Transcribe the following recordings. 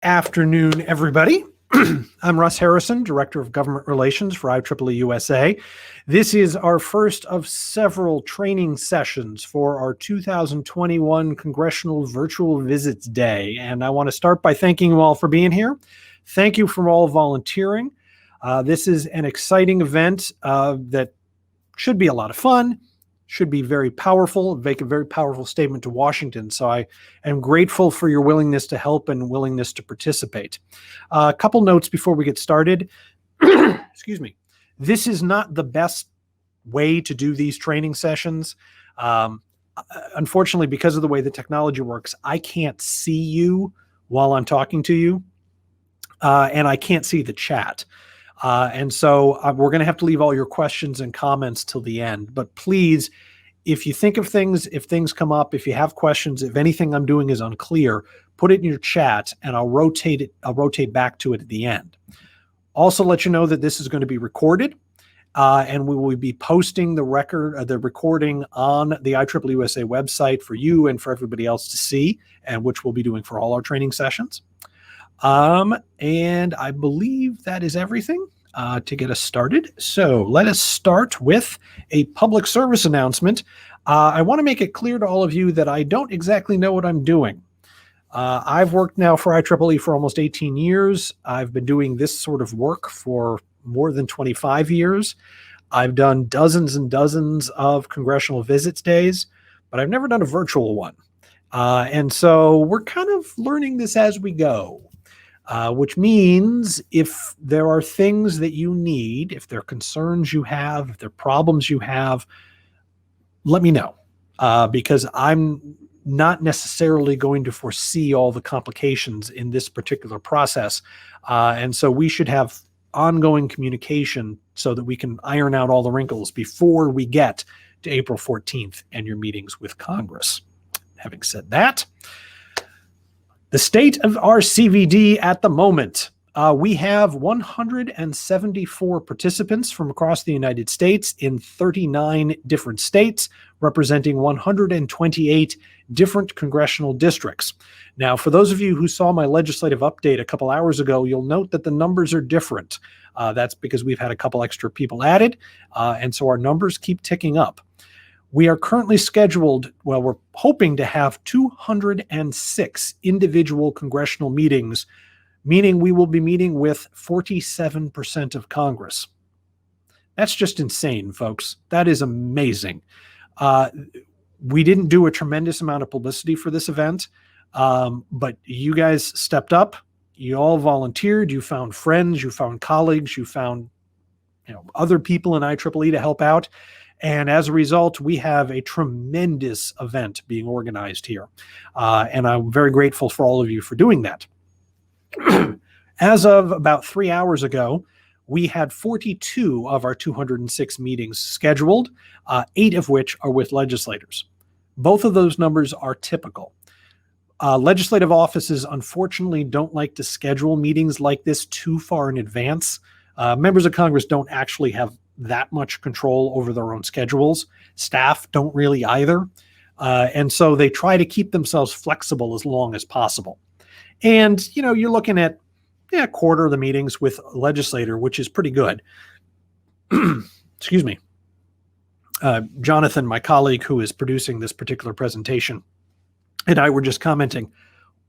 Afternoon, everybody. I'm Russ Harrison, Director of Government Relations for IEEE-USA. This is our first of several training sessions for our 2021 Congressional Virtual Visits Day. And I want to start by thanking you all for being here. Thank you for all volunteering. This is an exciting event that should be a lot of fun, should be very powerful, make a very powerful statement to Washington. So I am grateful for your willingness to help and willingness to participate. A couple notes before we get started. Excuse me. This is not the best way to do these training sessions. Unfortunately, because of the way the technology works, I can't see you while I'm talking to you, and I can't see the chat. And so we're going to have to leave all your questions and comments till the end. But please, if you think of things, if things come up, if you have questions, if anything I'm doing is unclear, put it in your chat and I'll rotate it. I'll rotate back to it at the end. Also let you know that this is going to be recorded and we will be posting the recording on the IEEE-USA website for you and for everybody else to see, and which we'll be doing for all our training sessions. And I believe that is everything to get us started. So let us start with a public service announcement. I want to make it clear to all of you that I don't exactly know what I'm doing. I've worked now for IEEE for almost 18 years. I've been doing this sort of work for more than 25 years. I've done dozens and dozens of congressional visits days, but I've never done a virtual one. And so we're kind of learning this as we go. Which means if there are things that you need, if there are concerns you have, if there are problems you have, let me know, because I'm not necessarily going to foresee all the complications in this particular process. And so we should have ongoing communication so that we can iron out all the wrinkles before we get to April 14th and your meetings with Congress. Having said that, the state of our CvD at the moment, we have 174 participants from across the United States in 39 different states, representing 128 different congressional districts. Now, for those of you who saw my legislative update a couple hours ago, you'll note that the numbers are different. That's because we've had a couple extra people added, and so our numbers keep ticking up. We are currently scheduled, well, we're hoping to have 206 individual congressional meetings, meaning we will be meeting with 47% of Congress. That's just insane, folks. That is amazing. We didn't do a tremendous amount of publicity for this event, but you guys stepped up. You all volunteered. You found friends. You found colleagues. You found other people in IEEE to help out. And as a result, we have a tremendous event being organized here. And I'm very grateful for all of you for doing that. As of about 3 hours ago, we had 42 of our 206 meetings scheduled, 8 of which are with legislators. Both of those numbers are typical. Legislative offices, unfortunately, don't like to schedule meetings like this too far in advance. Members of Congress don't actually have that much control over their own schedules. Staff don't really either. And so they try to keep themselves flexible as long as possible. And, you're looking at a quarter of the meetings with a legislator, which is pretty good. Excuse me. Jonathan, my colleague who is producing this particular presentation, and I were just commenting,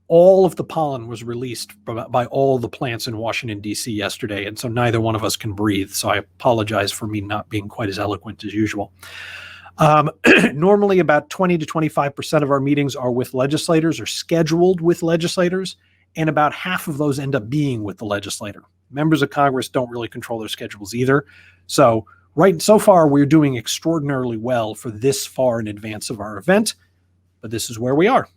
all of the pollen was released by all the plants in Washington, D.C. yesterday, and so neither one of us can breathe. So I apologize for me not being quite as eloquent as usual. Normally, about 20 to 25% of our meetings are with legislators or scheduled with legislators, and about half of those end up being with the legislator. Members of Congress don't really control their schedules either. So so far, we're doing extraordinarily well for this far in advance of our event, but this is where we are.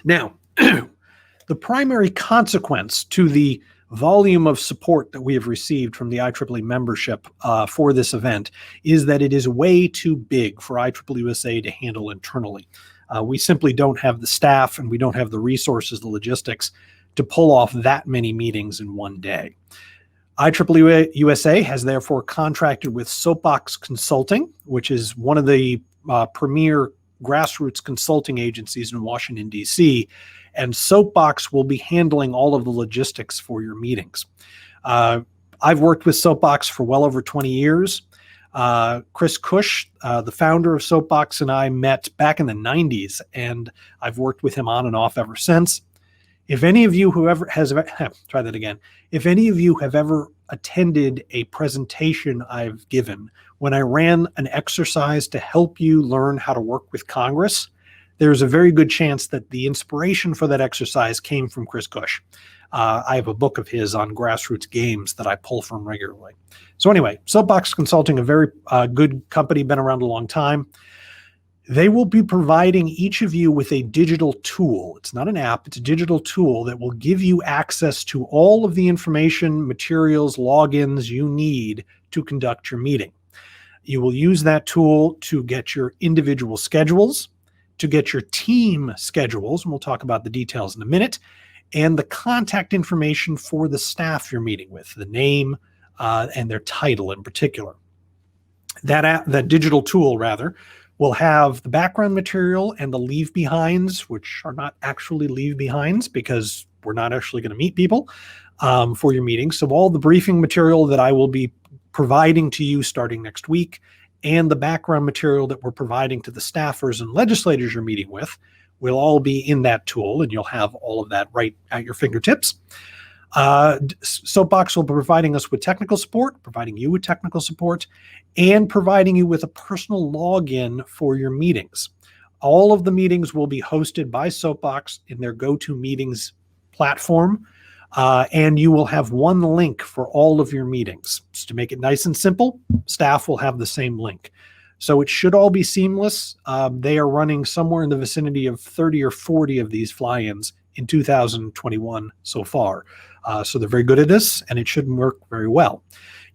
Now, the primary consequence to the volume of support that we have received from the IEEE membership for this event is that it is way too big for IEEE-USA to handle internally. We simply don't have the staff and we don't have the resources, the logistics to pull off that many meetings in one day. IEEE-USA has therefore contracted with Soapbox Consulting, which is one of the premier grassroots consulting agencies in Washington, D.C., and Soapbox will be handling all of the logistics for your meetings. I've worked with Soapbox for well over 20 years. Chris Cush, the founder of Soapbox, and I met back in the 90s, and I've worked with him on and off ever since. If any of you if any of you have ever attended a presentation I've given when I ran an exercise to help you learn how to work with Congress, there's a very good chance that the inspiration for that exercise came from Chris Cush. I have a book of his on grassroots games that I pull from regularly. So anyway, Soapbox Consulting, a very good company, been around a long time. They will be providing each of you with a digital tool. It's not an app, it's a digital tool that will give you access to all of the information, materials, logins you need to conduct your meeting. You will use that tool to get your individual schedules, to get your team schedules, and we'll talk about the details in a minute, and the contact information for the staff you're meeting with, the name and their title in particular. That digital tool, rather, will have the background material and the leave behinds, which are not actually leave behinds because we're not actually going to meet people for your meeting. So all the briefing material that I will be providing to you starting next week, and the background material that we're providing to the staffers and legislators you're meeting with will all be in that tool, and you'll have all of that right at your fingertips. Soapbox will be providing us with technical support, providing you with technical support, and providing you with a personal login for your meetings. All of the meetings will be hosted by Soapbox in their GoToMeetings platform, and you will have one link for all of your meetings. So to make it nice and simple, staff will have the same link. So it should all be seamless. They are running somewhere in the vicinity of 30 or 40 of these fly-ins in 2021 so far. So they're very good at this, and it should work very well.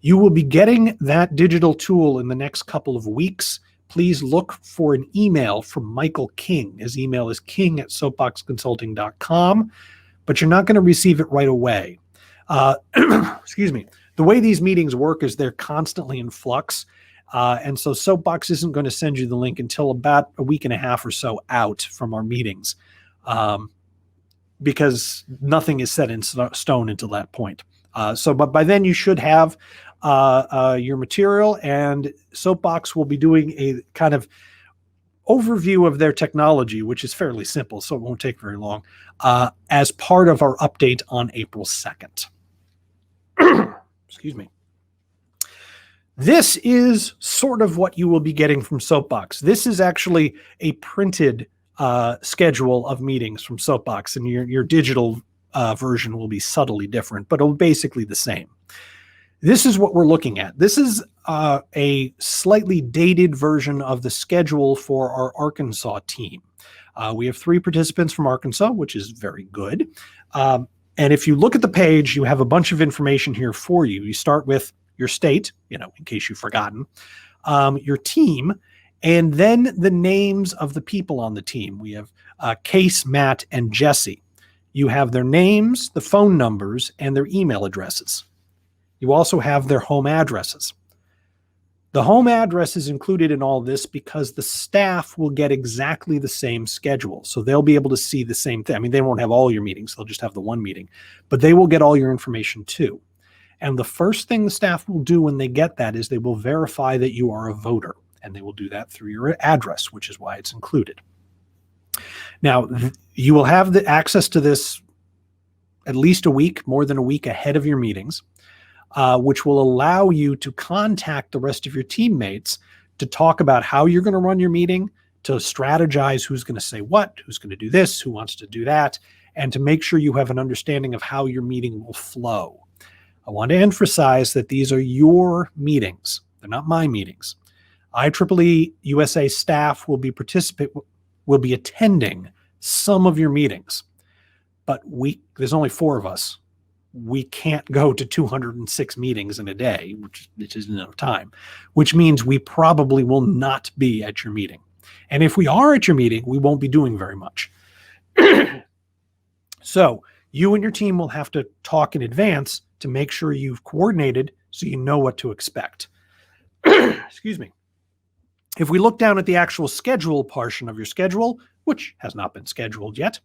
You will be getting that digital tool in the next couple of weeks. Please look for an email from Michael King. His email is king@soapboxconsulting.com, but you're not going to receive it right away. Excuse me. The way these meetings work is they're constantly in flux. And so Soapbox isn't going to send you the link until about a week and a half or so out from our meetings, because nothing is set in stone until that point. But by then you should have your material, and Soapbox will be doing a kind of overview of their technology, which is fairly simple, so it won't take very long, as part of our update on April 2nd. Excuse me. This is sort of what you will be getting from Soapbox. This is actually a printed schedule of meetings from Soapbox, and your digital version will be subtly different, but it'll basically the same. This is what we're looking at. This is a slightly dated version of the schedule for our Arkansas team. We have 3 participants from Arkansas, which is very good. And if you look at the page, you have a bunch of information here for you. You start with your state, in case you've forgotten, your team, and then the names of the people on the team. We have Case, Matt, and Jesse. You have their names, the phone numbers, and their email addresses. You also have their home addresses. The home address is included in all this because the staff will get exactly the same schedule. So they'll be able to see the same thing. I mean, they won't have all your meetings. They'll just have the one meeting. But they will get all your information too. And the first thing the staff will do when they get that is they will verify that you are a voter. And they will do that through your address, which is why it's included. Now, you will have the access to this at least a week, more than a week ahead of your meetings, which will allow you to contact the rest of your teammates to talk about how you're going to run your meeting, to strategize who's going to say what, who's going to do this, who wants to do that, and to make sure you have an understanding of how your meeting will flow. I want to emphasize that these are your meetings. They're not my meetings. IEEE-USA staff will be attending some of your meetings, but there's only 4 of us. We can't go to 206 meetings in a day, which isn't enough time, which means we probably will not be at your meeting. And if we are at your meeting, we won't be doing very much. So you and your team will have to talk in advance to make sure you've coordinated so you know what to expect. Excuse me. If we look down at the actual schedule portion of your schedule, which has not been scheduled yet,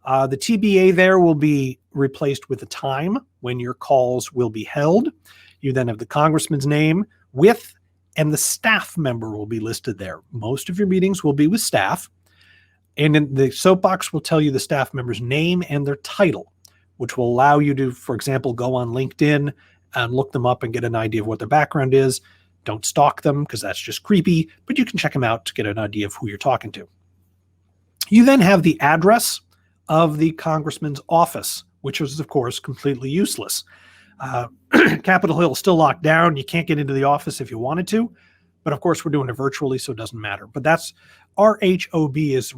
The TBA there will be replaced with a time when your calls will be held. You then have the congressman's name and the staff member will be listed there. Most of your meetings will be with staff. And then the soapbox will tell you the staff member's name and their title, which will allow you to, for example, go on LinkedIn and look them up and get an idea of what their background is. Don't stalk them because that's just creepy, but you can check them out to get an idea of who you're talking to. You then have the address of the congressman's office, which is, of course, completely useless. Capitol Hill is still locked down. You can't get into the office if you wanted to, but of course we're doing it virtually, so it doesn't matter. But that's RHOB is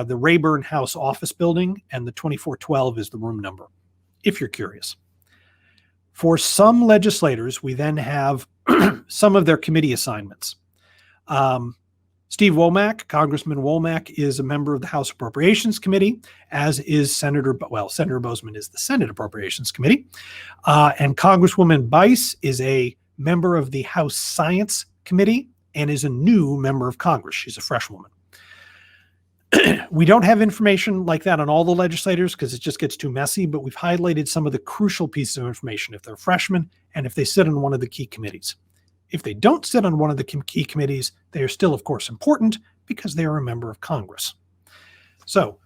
the Rayburn House office building, and the 2412 is the room number, if you're curious. For some legislators, we then have some of their committee assignments. Steve Womack, Congressman Womack, is a member of the House Appropriations Committee, as is Senator Bozeman is the Senate Appropriations Committee. And Congresswoman Bice is a member of the House Science Committee and is a new member of Congress. She's a fresh woman. We don't have information like that on all the legislators because it just gets too messy, but we've highlighted some of the crucial pieces of information if they're freshmen and if they sit on one of the key committees. If they don't sit on one of the key committees, they are still, of course, important because they are a member of Congress. So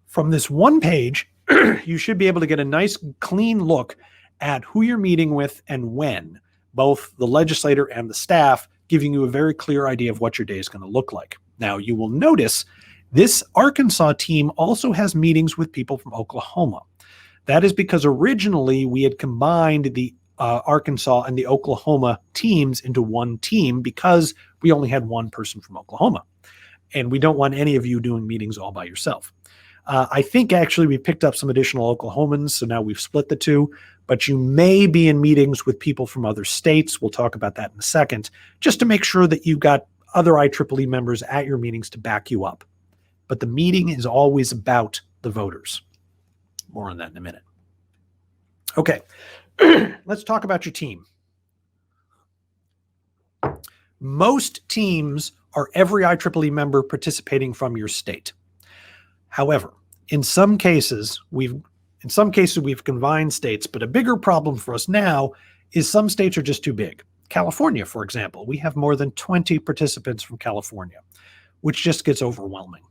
from this one page, you should be able to get a nice, clean look at who you're meeting with and when, both the legislator and the staff, giving you a very clear idea of what your day is going to look like. Now, you will notice this Arkansas team also has meetings with people from Oklahoma. That is because originally we had combined the Arkansas and the Oklahoma teams into one team because we only had one person from Oklahoma. And we don't want any of you doing meetings all by yourself. I think actually we picked up some additional Oklahomans, so now we've split the two, but you may be in meetings with people from other states. We'll talk about that in a second, just to make sure that you've got other IEEE members at your meetings to back you up. But the meeting is always about the voters. More on that in a minute. Okay. Let's talk about your team. Most teams are every IEEE member participating from your state. However, in some cases we've combined states, but a bigger problem for us now is some states are just too big. California, for example, we have more than 20 participants from California, which just gets overwhelming.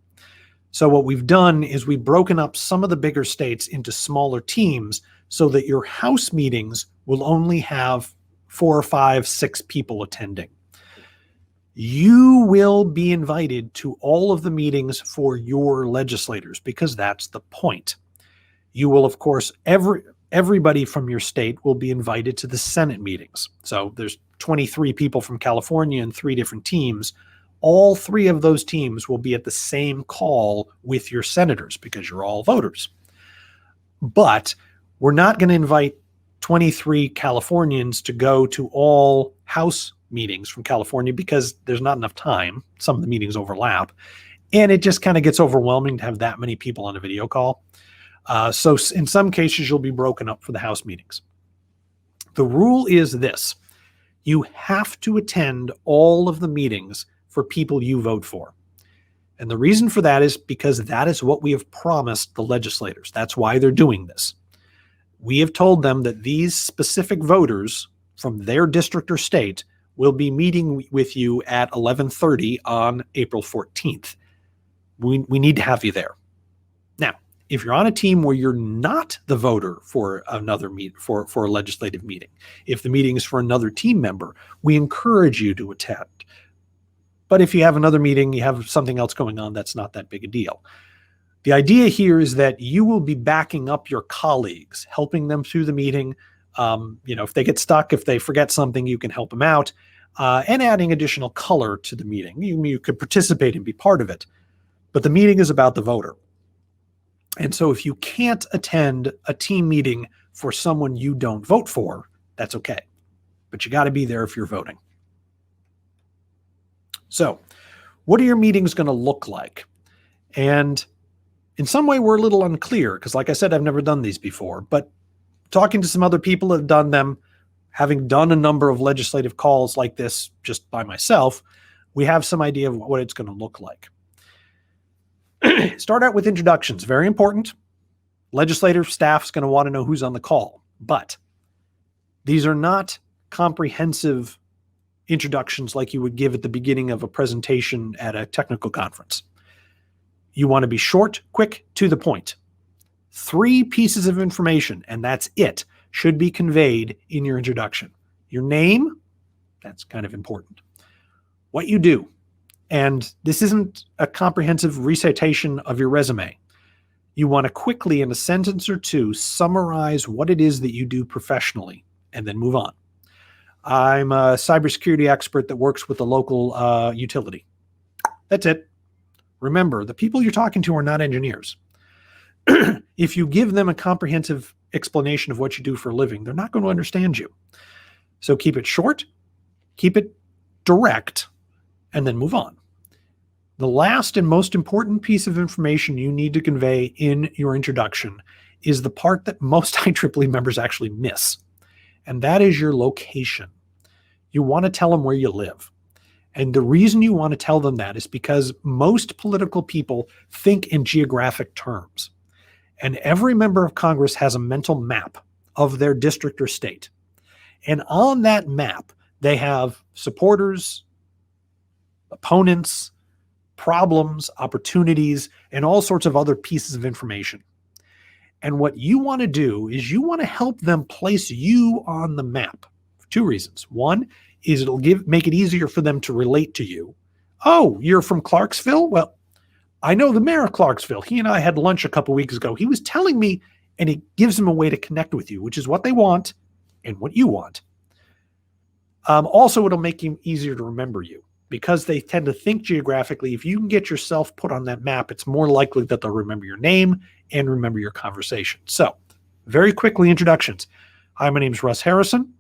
So what we've done is we've broken up some of the bigger states into smaller teams so that your House meetings will only have 4 or 5, 6 people attending. You will be invited to all of the meetings for your legislators because that's the point. You will, of course, everybody from your state will be invited to the Senate meetings. So there's 23 people from California and 3 different teams. All 3 of those teams will be at the same call with your senators because you're all voters. But we're not going to invite 23 Californians to go to all House meetings from California because there's not enough time. Some of the meetings overlap. And it just kind of gets overwhelming to have that many people on a video call. So in some cases, you'll be broken up for the House meetings. The rule is this. You have to attend all of the meetings for people you vote for. And the reason for that is because that is what we have promised the legislators. That's why they're doing this. We have told them that these specific voters from their district or state will be meeting with you at 11:30 on April 14th. We need to have you there. Now, if you're on a team where you're not the voter for another for a legislative meeting, if the meeting is for another team member, we encourage you to attend. But if you have another meeting, you have something else going on, that's not that big a deal. The idea here is that you will be backing up your colleagues, helping them through the meeting. If they get stuck, if they forget something, you can help them out, and adding additional color to the meeting. You could participate and be part of it, but the meeting is about the voter. And so if you can't attend a team meeting for someone you don't vote for, that's okay. But you got to be there if you're voting. So what are your meetings going to look like? And in some way, we're a little unclear because, like I said, I've never done these before. But talking to some other people that have done them, having done a number of legislative calls like this just by myself, we have some idea of what it's going to look like. Start out with introductions. Very important. Legislative staff's going to want to know who's on the call, but these are not comprehensive introductions like you would give at the beginning of a presentation at a technical conference. You want to be short, quick, to the point. 3 pieces of information, and that's it, should be conveyed in your introduction. Your name, that's kind of important. What you do, and this isn't a comprehensive recitation of your resume. You want to quickly, in a sentence or 2, summarize what it is that you do professionally, and then move on. I'm a cybersecurity expert that works with a local utility. That's it. Remember, the people you're talking to are not engineers. If you give them a comprehensive explanation of what you do for a living, they're not going to understand you. So keep it short, keep it direct, and then move on. The last and most important piece of information you need to convey in your introduction is the part that most IEEE members actually miss, and that is your location. You want to tell them where you live. And the reason you want to tell them that is because most political people think in geographic terms. And every member of Congress has a mental map of their district or state. And on that map, they have supporters, opponents, problems, opportunities, and all sorts of other pieces of information. And what you want to do is you want to help them place you on the map for 2 reasons. One is it'll make it easier for them to relate to you. Oh, you're from Clarksville? Well, I know the mayor of Clarksville. He and I had lunch a couple weeks ago. He was telling me, and it gives them a way to connect with you, which is what they want and what you want. Also, it'll make it easier to remember you because they tend to think geographically. If you can get yourself put on that map, it's more likely that they'll remember your name and remember your conversation. So, very quickly, introductions. Hi, my name is Russ Harrison.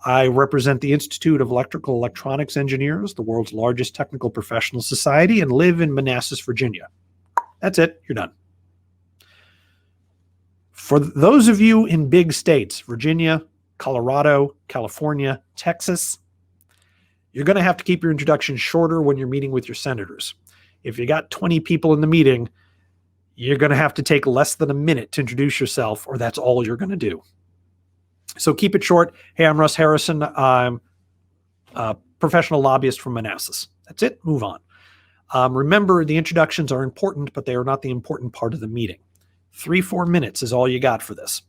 I represent the Institute of Electrical Electronics Engineers, the world's largest technical professional society, and live in Manassas, Virginia. That's it. You're done. For those of you in big states, Virginia, Colorado, California, Texas, you're going to have to keep your introduction shorter when you're meeting with your senators. If you got 20 people in the meeting, you're going to have to take less than a minute to introduce yourself, or that's all you're going to do. So keep it short. Hey, I'm Russ Harrison. I'm a professional lobbyist from Manassas. That's it. Move on. Remember, the introductions are important, but they are not the important part of the meeting. 3-4 minutes is all you got for this.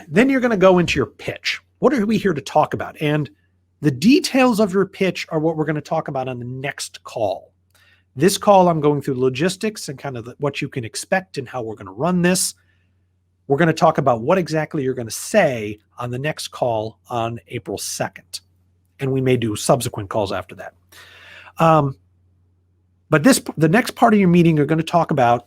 Then you're going to go into your pitch. What are we here to talk about? And the details of your pitch are what we're going to talk about on the next call. This call, I'm going through logistics and kind of what you can expect and how we're going to run this. We're going to talk about what exactly you're going to say on the next call on April 2nd. And we may do subsequent calls after that. But the next part of your meeting, you're going to talk about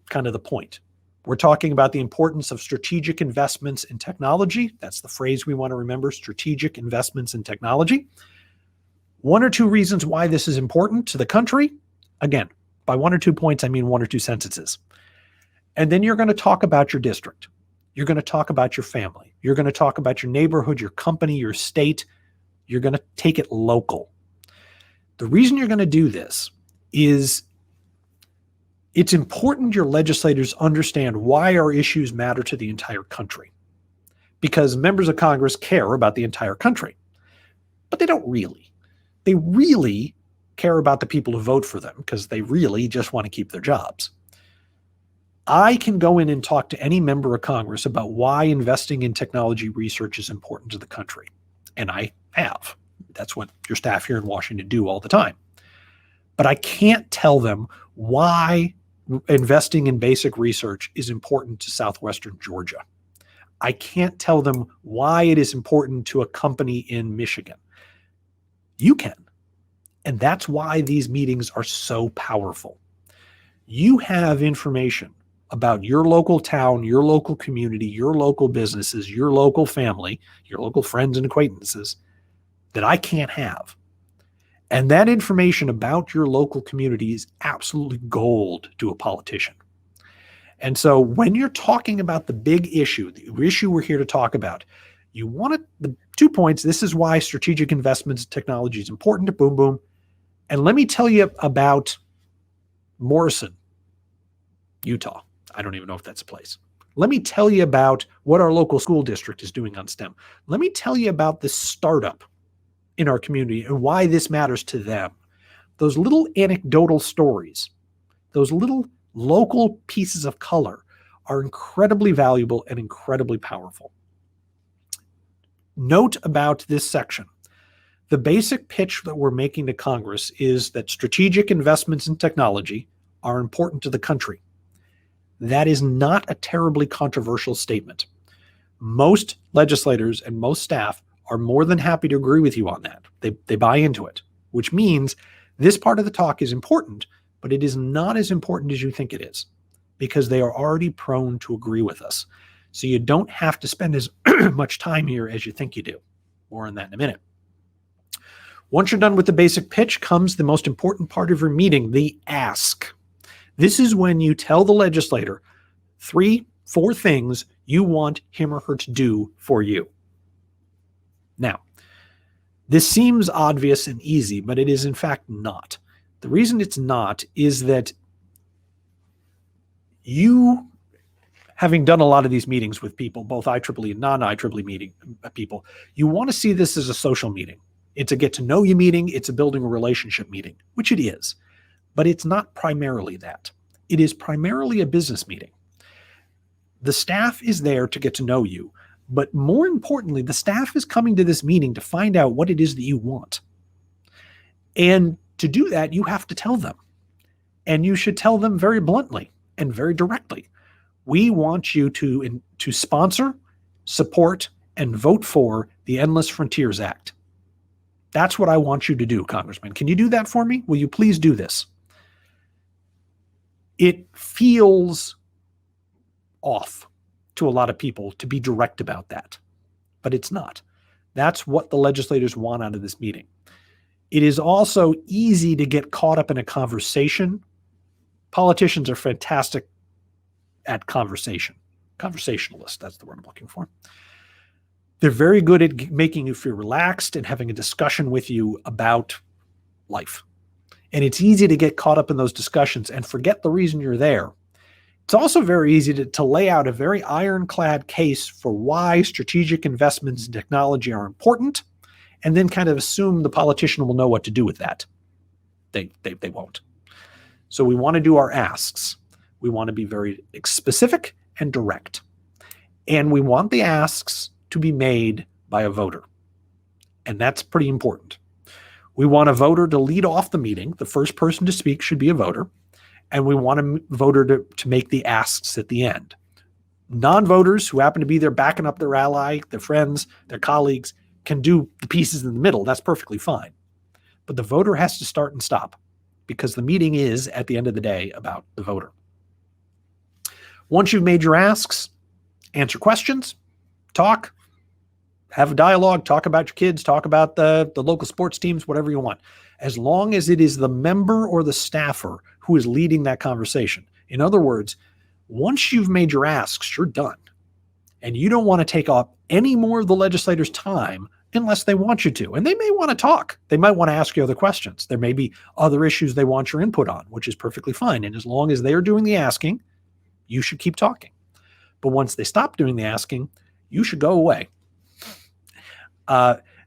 kind of the point. We're talking about the importance of strategic investments in technology. That's the phrase we want to remember, strategic investments in technology. 1 or 2 reasons why this is important to the country. Again, by 1 or 2 points, I mean 1 or 2 sentences. And then you're going to talk about your district. You're going to talk about your family. You're going to talk about your neighborhood, your company, your state. You're going to take it local. The reason you're going to do this is it's important your legislators understand why our issues matter to the entire country. Because members of Congress care about the entire country. But they don't really. They really care about the people who vote for them because they really just want to keep their jobs. I can go in and talk to any member of Congress about why investing in technology research is important to the country. And I have. That's what your staff here in Washington do all the time. But I can't tell them why investing in basic research is important to Southwestern Georgia. I can't tell them why it is important to a company in Michigan. You can. And that's why these meetings are so powerful. You have information about your local town, your local community, your local businesses, your local family, your local friends and acquaintances that I can't have. And that information about your local community is absolutely gold to a politician. And so when you're talking about the big issue, the issue we're here to talk about, you want the 2 points. This is why strategic investments in technology is important. Boom, boom. And let me tell you about Morrison, Utah. I don't even know if that's a place. Let me tell you about what our local school district is doing on STEM. Let me tell you about this startup in our community and why this matters to them. Those little anecdotal stories, those little local pieces of color are incredibly valuable and incredibly powerful. Note about this section. The basic pitch that we're making to Congress is that strategic investments in technology are important to the country. That is not a terribly controversial statement. Most legislators and most staff are more than happy to agree with you on that. They buy into it, which means this part of the talk is important, but it is not as important as you think it is because they are already prone to agree with us. So you don't have to spend as much time here as you think you do. More on that in a minute. Once you're done with the basic pitch comes the most important part of your meeting, the ask. This is when you tell the legislator 3-4 things you want him or her to do for you. Now, this seems obvious and easy, but it is in fact not. The reason it's not is that you, having done a lot of these meetings with people, both IEEE and non-IEEE meeting people, you want to see this as a social meeting. It's a get to know you meeting. It's a building a relationship meeting, which it is, but it's not primarily that. It is primarily a business meeting. The staff is there to get to know you, but more importantly, the staff is coming to this meeting to find out what it is that you want. And to do that, you have to tell them, and you should tell them very bluntly and very directly. We want you to sponsor, support, and vote for the Endless Frontiers Act. That's what I want you to do, Congressman. Can you do that for me? Will you please do this? It feels off to a lot of people to be direct about that, but it's not. That's what the legislators want out of this meeting. It is also easy to get caught up in a conversation. Politicians are fantastic at conversation. Conversationalists, that's the word I'm looking for. They're very good at making you feel relaxed and having a discussion with you about life. And it's easy to get caught up in those discussions and forget the reason you're there. It's also very easy to lay out a very ironclad case for why strategic investments in technology are important, and then kind of assume the politician will know what to do with that. They won't. So we want to do our asks. We want to be very specific and direct. And we want the asks to be made by a voter. And that's pretty important. We want a voter to lead off the meeting. The first person to speak should be a voter. And we want a voter to make the asks at the end. Non-voters who happen to be there backing up their ally, their friends, their colleagues, can do the pieces in the middle. That's perfectly fine. But the voter has to start and stop because the meeting is, at the end of the day, about the voter. Once you've made your asks, answer questions, talk, have a dialogue, talk about your kids, talk about the local sports teams, whatever you want, as long as it is the member or the staffer who is leading that conversation. In other words, once you've made your asks, you're done. And you don't want to take up any more of the legislators' time unless they want you to. And they may want to talk. They might want to ask you other questions. There may be other issues they want your input on, which is perfectly fine. And as long as they are doing the asking, you should keep talking. But once they stop doing the asking, you should go away.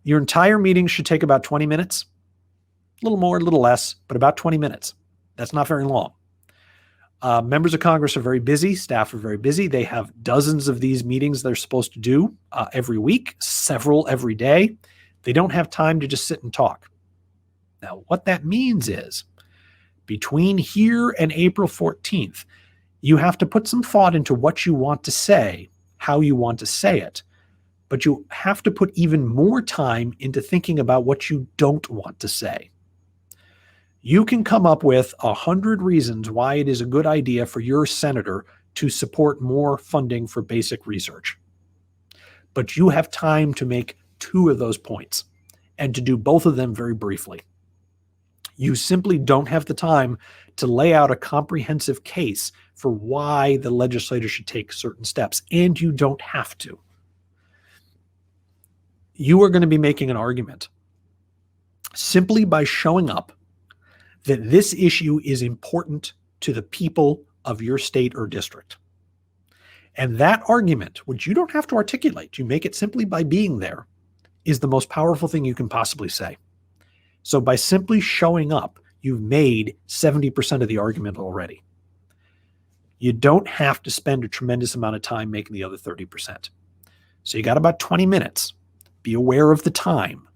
Your entire meeting should take about 20 minutes. A little more, a little less, but about 20 minutes. That's not very long. Members of Congress are very busy. Staff are very busy. They have dozens of these meetings they're supposed to do every week, several every day. They don't have time to just sit and talk. Now, what that means is between here and April 14th, you have to put some thought into what you want to say, how you want to say it. But you have to put even more time into thinking about what you don't want to say. You can come up with 100 reasons why it is a good idea for your senator to support more funding for basic research. But you have time to make 2 of those points and to do both of them very briefly. You simply don't have the time to lay out a comprehensive case for why the legislator should take certain steps, and you don't have to. You are going to be making an argument simply by showing up that this issue is important to the people of your state or district. And that argument, which you don't have to articulate, you make it simply by being there, is the most powerful thing you can possibly say. So by simply showing up, you've made 70% of the argument already. You don't have to spend a tremendous amount of time making the other 30%. So you got about 20 minutes. Be aware of the time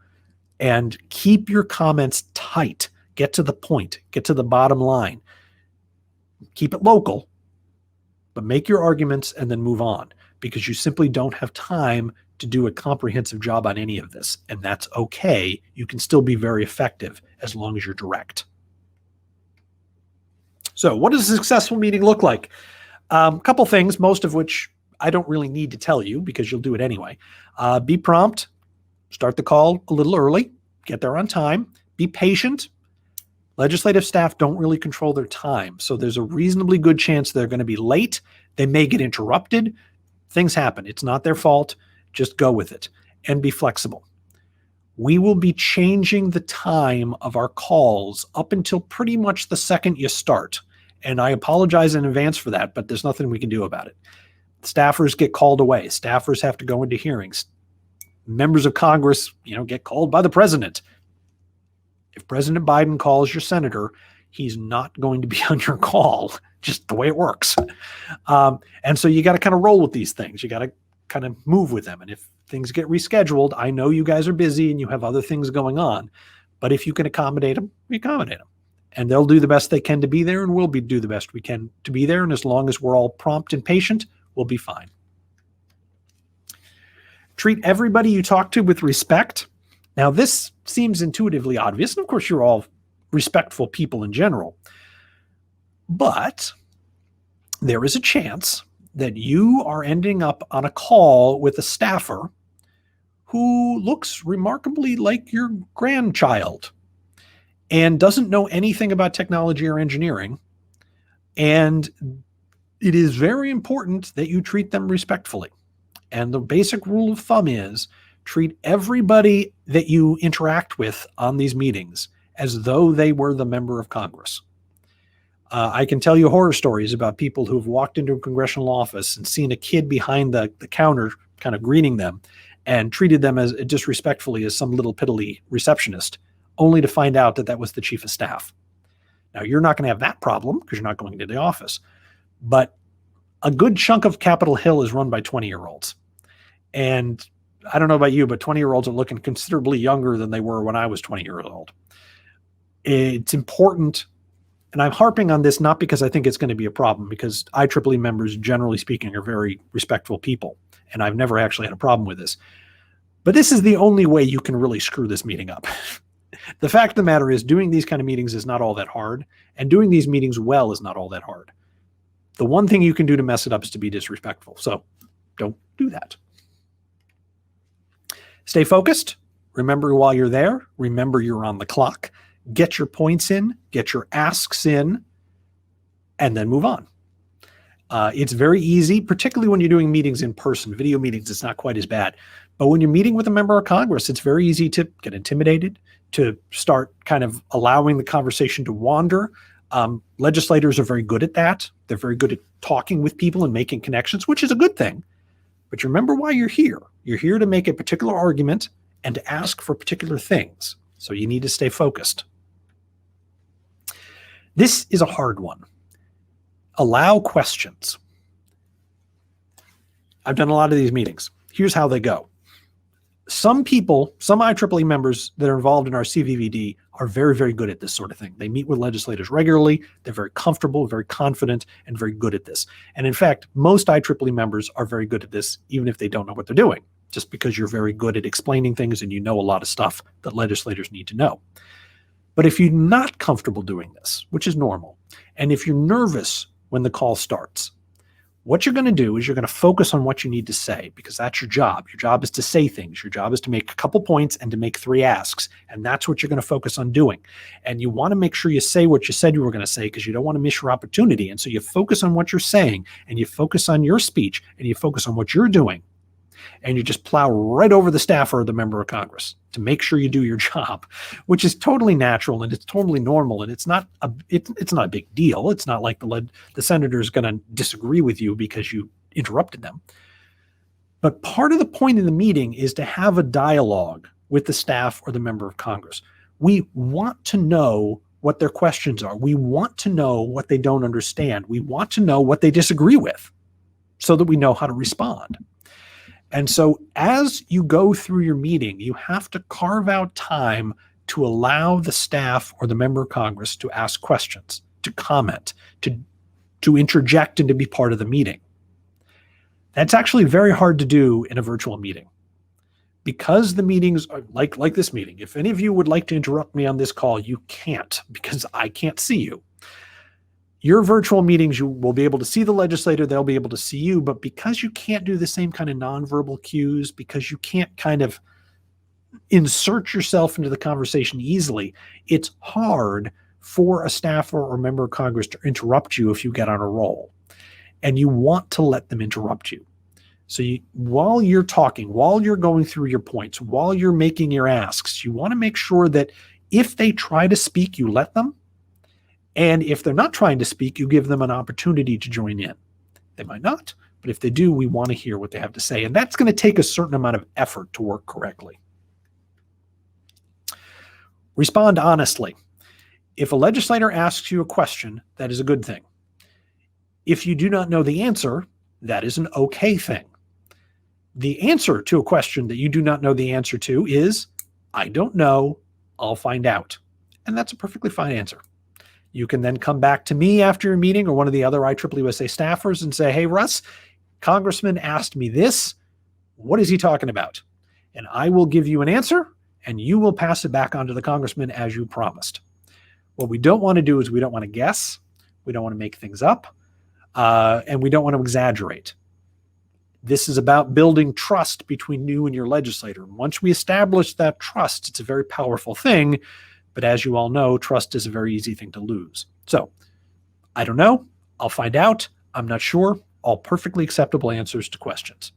and keep your comments tight. Get to the point, get to the bottom line. Keep it local, but make your arguments and then move on, because you simply don't have time to do a comprehensive job on any of this. And that's okay. You can still be very effective as long as you're direct. So what does a successful meeting look like? A couple things, most of which I don't really need to tell you because you'll do it anyway. Be prompt. Start the call a little early. Get there on time. Be patient. Legislative staff don't really control their time, so there's a reasonably good chance they're going to be late. They may get interrupted. Things happen. It's not their fault. Just go with it and be flexible. We will be changing the time of our calls up until pretty much the second you start. And I apologize in advance for that, but there's nothing we can do about it. Staffers get called away. Staffers have to go into hearings. Members of Congress, get called by the president. If President Biden calls your senator, he's not going to be on your call, just the way it works. And so you got to kind of roll with these things. You got to kind of move with them. And if things get rescheduled, I know you guys are busy and you have other things going on, but if you can accommodate them, accommodate them. And they'll do the best they can to be there, and we'll do the best we can to be there. And as long as we're all prompt and patient, we'll be fine. Treat everybody you talk to with respect. Now, this seems intuitively obvious, and of course, you're all respectful people in general. But there is a chance that you are ending up on a call with a staffer who looks remarkably like your grandchild and doesn't know anything about technology or engineering. And it is very important that you treat them respectfully. And the basic rule of thumb is treat everybody that you interact with on these meetings as though they were the member of Congress. I can tell you horror stories about people who've walked into a congressional office and seen a kid behind the counter kind of greeting them and treated them as disrespectfully as some little piddly receptionist, only to find out that that was the chief of staff. Now, you're not going to have that problem because you're not going into the office, but a good chunk of Capitol Hill is run by 20-year-olds. And I don't know about you, but 20-year-olds are looking considerably younger than they were when I was 20 years old. It's important, and I'm harping on this not because I think it's going to be a problem, because IEEE members, generally speaking, are very respectful people, and I've never actually had a problem with this. But this is the only way you can really screw this meeting up. The fact of the matter is, doing these kind of meetings is not all that hard, and doing these meetings well is not all that hard. The one thing you can do to mess it up is to be disrespectful, so don't do that. Stay focused. Remember while you're there, remember you're on the clock. Get your points in, get your asks in, and then move on. It's very easy, particularly when you're doing meetings in person. Video meetings, it's not quite as bad. But when you're meeting with a member of Congress, it's very easy to get intimidated, to start kind of allowing the conversation to wander. Legislators are very good at that. They're very good at talking with people and making connections, which is a good thing. But you remember why you're here. You're here to make a particular argument and to ask for particular things. So you need to stay focused. This is a hard one. Allow questions. I've done a lot of these meetings. Here's how they go. Some people, some IEEE members that are involved in our CvVD are very, very good at this sort of thing. They meet with legislators regularly. They're very comfortable, very confident, and very good at this. And in fact, most IEEE members are very good at this, even if they don't know what they're doing, just because you're very good at explaining things and you know a lot of stuff that legislators need to know. But if you're not comfortable doing this, which is normal, and if you're nervous when the call starts, what you're going to do is you're going to focus on what you need to say, because that's your job. Your job is to say things. Your job is to make a couple points and to make 3 asks. And that's what you're going to focus on doing. And you want to make sure you say what you said you were going to say, because you don't want to miss your opportunity. And so you focus on what you're saying, and you focus on your speech, and you focus on what you're doing. and you just plow right over the staff or the member of Congress to make sure you do your job, which is totally natural and it's totally normal, and it's not a big deal. It's not like the senator is going to disagree with you because you interrupted them. But part of the point of the meeting is to have a dialogue with the staff or the member of Congress. We want to know what their questions are. We want to know what they don't understand. We want to know what they disagree with so that we know how to respond. And so as you go through your meeting, you have to carve out time to allow the staff or the member of Congress to ask questions, to comment, to interject and to be part of the meeting. That's actually very hard to do in a virtual meeting because the meetings are like this meeting. If any of you would like to interrupt me on this call, you can't because I can't see you. Your virtual meetings, you will be able to see the legislator, they'll be able to see you, but because you can't do the same kind of nonverbal cues, because you can't kind of insert yourself into the conversation easily, it's hard for a staffer or member of Congress to interrupt you if you get on a roll. And you want to let them interrupt you. So while you're talking, while you're going through your points, while you're making your asks, you want to make sure that if they try to speak, you let them. And if they're not trying to speak, you give them an opportunity to join in. They might not, but if they do, we want to hear what they have to say. And that's going to take a certain amount of effort to work correctly. Respond honestly. If a legislator asks you a question, that is a good thing. If you do not know the answer, that is an okay thing. The answer to a question that you do not know the answer to is, I don't know, I'll find out. And that's a perfectly fine answer. You can then come back to me after your meeting or one of the other IEEE-USA staffers and say, hey, Russ, Congressman asked me this. What is he talking about? And I will give you an answer, and you will pass it back on to the Congressman as you promised. What we don't want to do is we don't want to guess. We don't want to make things up. And we don't want to exaggerate. This is about building trust between you and your legislator. Once we establish that trust, it's a very powerful thing. But as you all know, trust is a very easy thing to lose. So I don't know. I'll find out. I'm not sure. All perfectly acceptable answers to questions.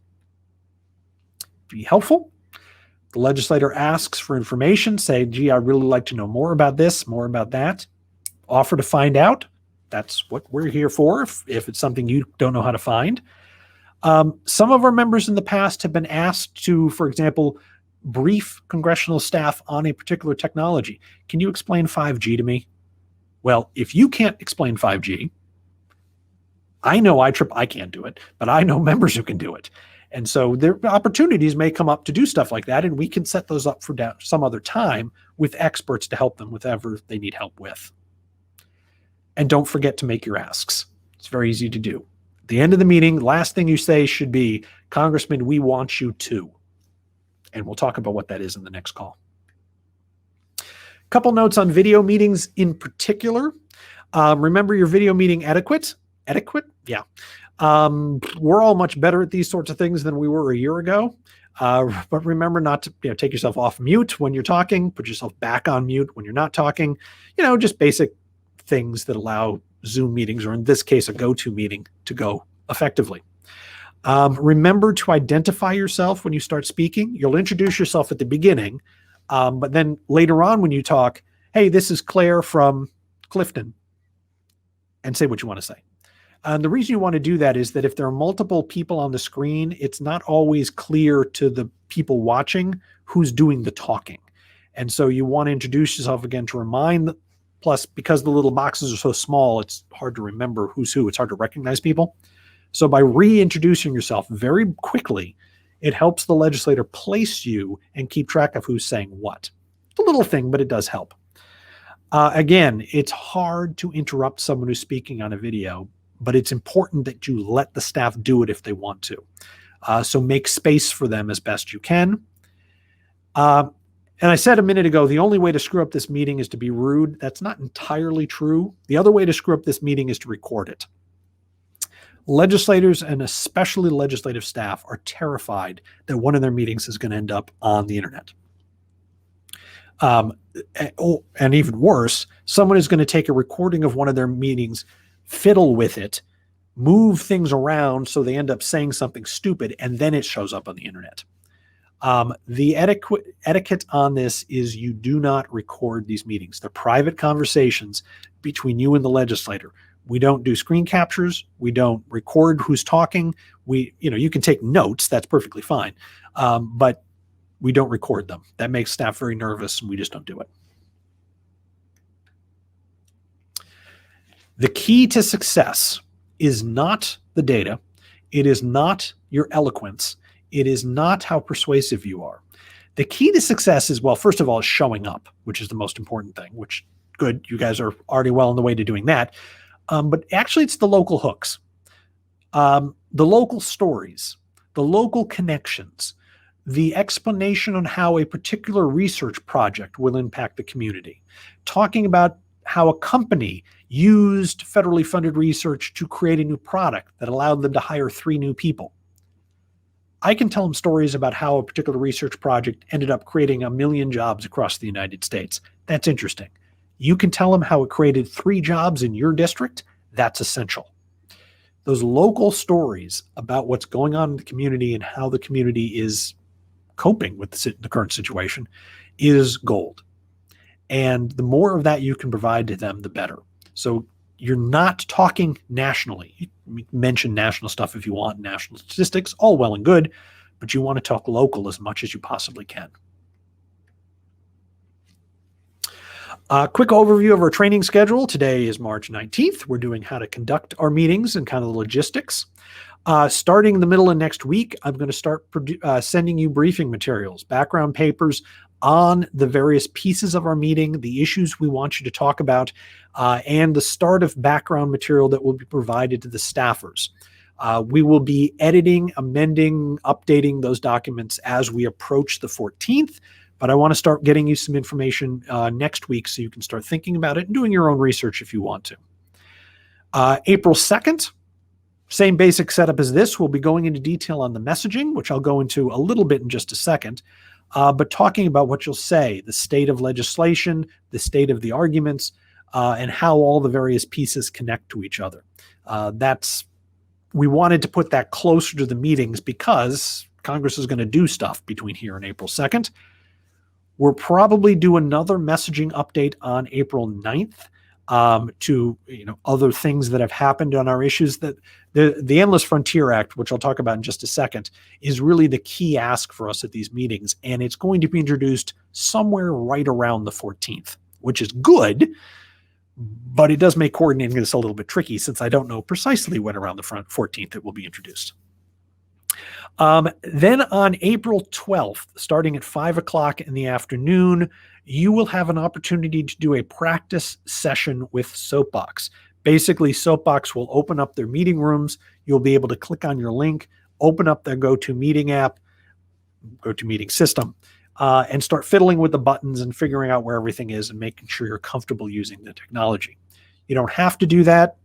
Be helpful. The legislator asks for information. Say, gee, I'd really like to know more about this, more about that. Offer to find out. That's what we're here for if it's something you don't know how to find. Some of our members in the past have been asked to, for example, brief congressional staff on a particular technology. Can you explain 5G to me? Well, if you can't explain 5G, I know I can't do it, but I know members who can do it. And so their opportunities may come up to do stuff like that, and we can set those up for some other time with experts to help them with whatever they need help with. And don't forget to make your asks. It's very easy to do. At the end of the meeting, last thing you say should be, Congressman, we want you to. And we'll talk about what that is in the next call. A couple notes on video meetings in particular. Remember your video meeting etiquette? Etiquette? Yeah. We're all much better at these sorts of things than we were a year ago. But remember not to take yourself off mute when you're talking, put yourself back on mute when you're not talking, just basic things that allow Zoom meetings, or in this case, a GoToMeeting, to go effectively. Remember to identify yourself when you start speaking. You'll introduce yourself at the beginning, but then later on when you talk, hey, this is Claire from Clifton, and say what you want to say. And the reason you want to do that is that if there are multiple people on the screen, it's not always clear to the people watching who's doing the talking. And so you want to introduce yourself again to remind them. Plus, because the little boxes are so small, it's hard to remember who's who. It's hard to recognize people. So by reintroducing yourself very quickly, it helps the legislator place you and keep track of who's saying what. It's a little thing, but it does help. Again, it's hard to interrupt someone who's speaking on a video, but it's important that you let the staff do it if they want to. So make space for them as best you can. And I said a minute ago, the only way to screw up this meeting is to be rude. That's not entirely true. The other way to screw up this meeting is to record it. Legislators, and especially legislative staff, are terrified that one of their meetings is going to end up on the internet. And even worse, someone is going to take a recording of one of their meetings, fiddle with it, move things around so they end up saying something stupid, and then it shows up on the internet. The etiquette on this is you do not record these meetings. They're private conversations between you and the legislator. We don't do screen captures. We don't record who's talking. You can take notes. That's perfectly fine. But we don't record them. That makes staff very nervous, and we just don't do it. The key to success is not the data. It is not your eloquence. It is not how persuasive you are. The key to success is, well, first of all, is showing up, which is the most important thing, which good. You guys are already well on the way to doing that. But actually, it's the local hooks, the local stories, the local connections, the explanation on how a particular research project will impact the community, talking about how a company used federally funded research to create a new product that allowed them to hire 3 new people. I can tell them stories about how a particular research project ended up creating 1 million jobs across the United States. That's interesting. You can tell them how it created 3 jobs in your district. That's essential. Those local stories about what's going on in the community and how the community is coping with the current situation is gold. And the more of that you can provide to them, the better. So you're not talking nationally. You mention national stuff if you want, national statistics, all well and good, but you want to talk local as much as you possibly can. Quick overview of our training schedule. Today is March 19th. We're doing how to conduct our meetings and kind of the logistics. Starting in the middle of next week, I'm going to start sending you briefing materials, background papers on the various pieces of our meeting, the issues we want you to talk about, and the start of background material that will be provided to the staffers. We will be editing, amending, updating those documents as we approach the 14th, but I want to start getting you some information next week so you can start thinking about it and doing your own research if you want to. April 2nd, same basic setup as this. We'll be going into detail on the messaging, which I'll go into a little bit in just a second, but talking about what you'll say, the state of legislation, the state of the arguments, and how all the various pieces connect to each other. We wanted to put that closer to the meetings because Congress is going to do stuff between here and April 2nd. We'll probably do another messaging update on April 9th to other things that have happened on our issues. That the Endless Frontier Act, which I'll talk about in just a second, is really the key ask for us at these meetings, and it's going to be introduced somewhere right around the 14th, which is good, but it does make coordinating this a little bit tricky since I don't know precisely when around the 14th it will be introduced. Then on April 12th, starting at 5 o'clock in the afternoon, you will have an opportunity to do a practice session with Soapbox. Basically, Soapbox will open up their meeting rooms. You'll be able to click on your link, open up their GoToMeeting app, GoToMeeting system, and start fiddling with the buttons and figuring out where everything is and making sure you're comfortable using the technology. You don't have to do that.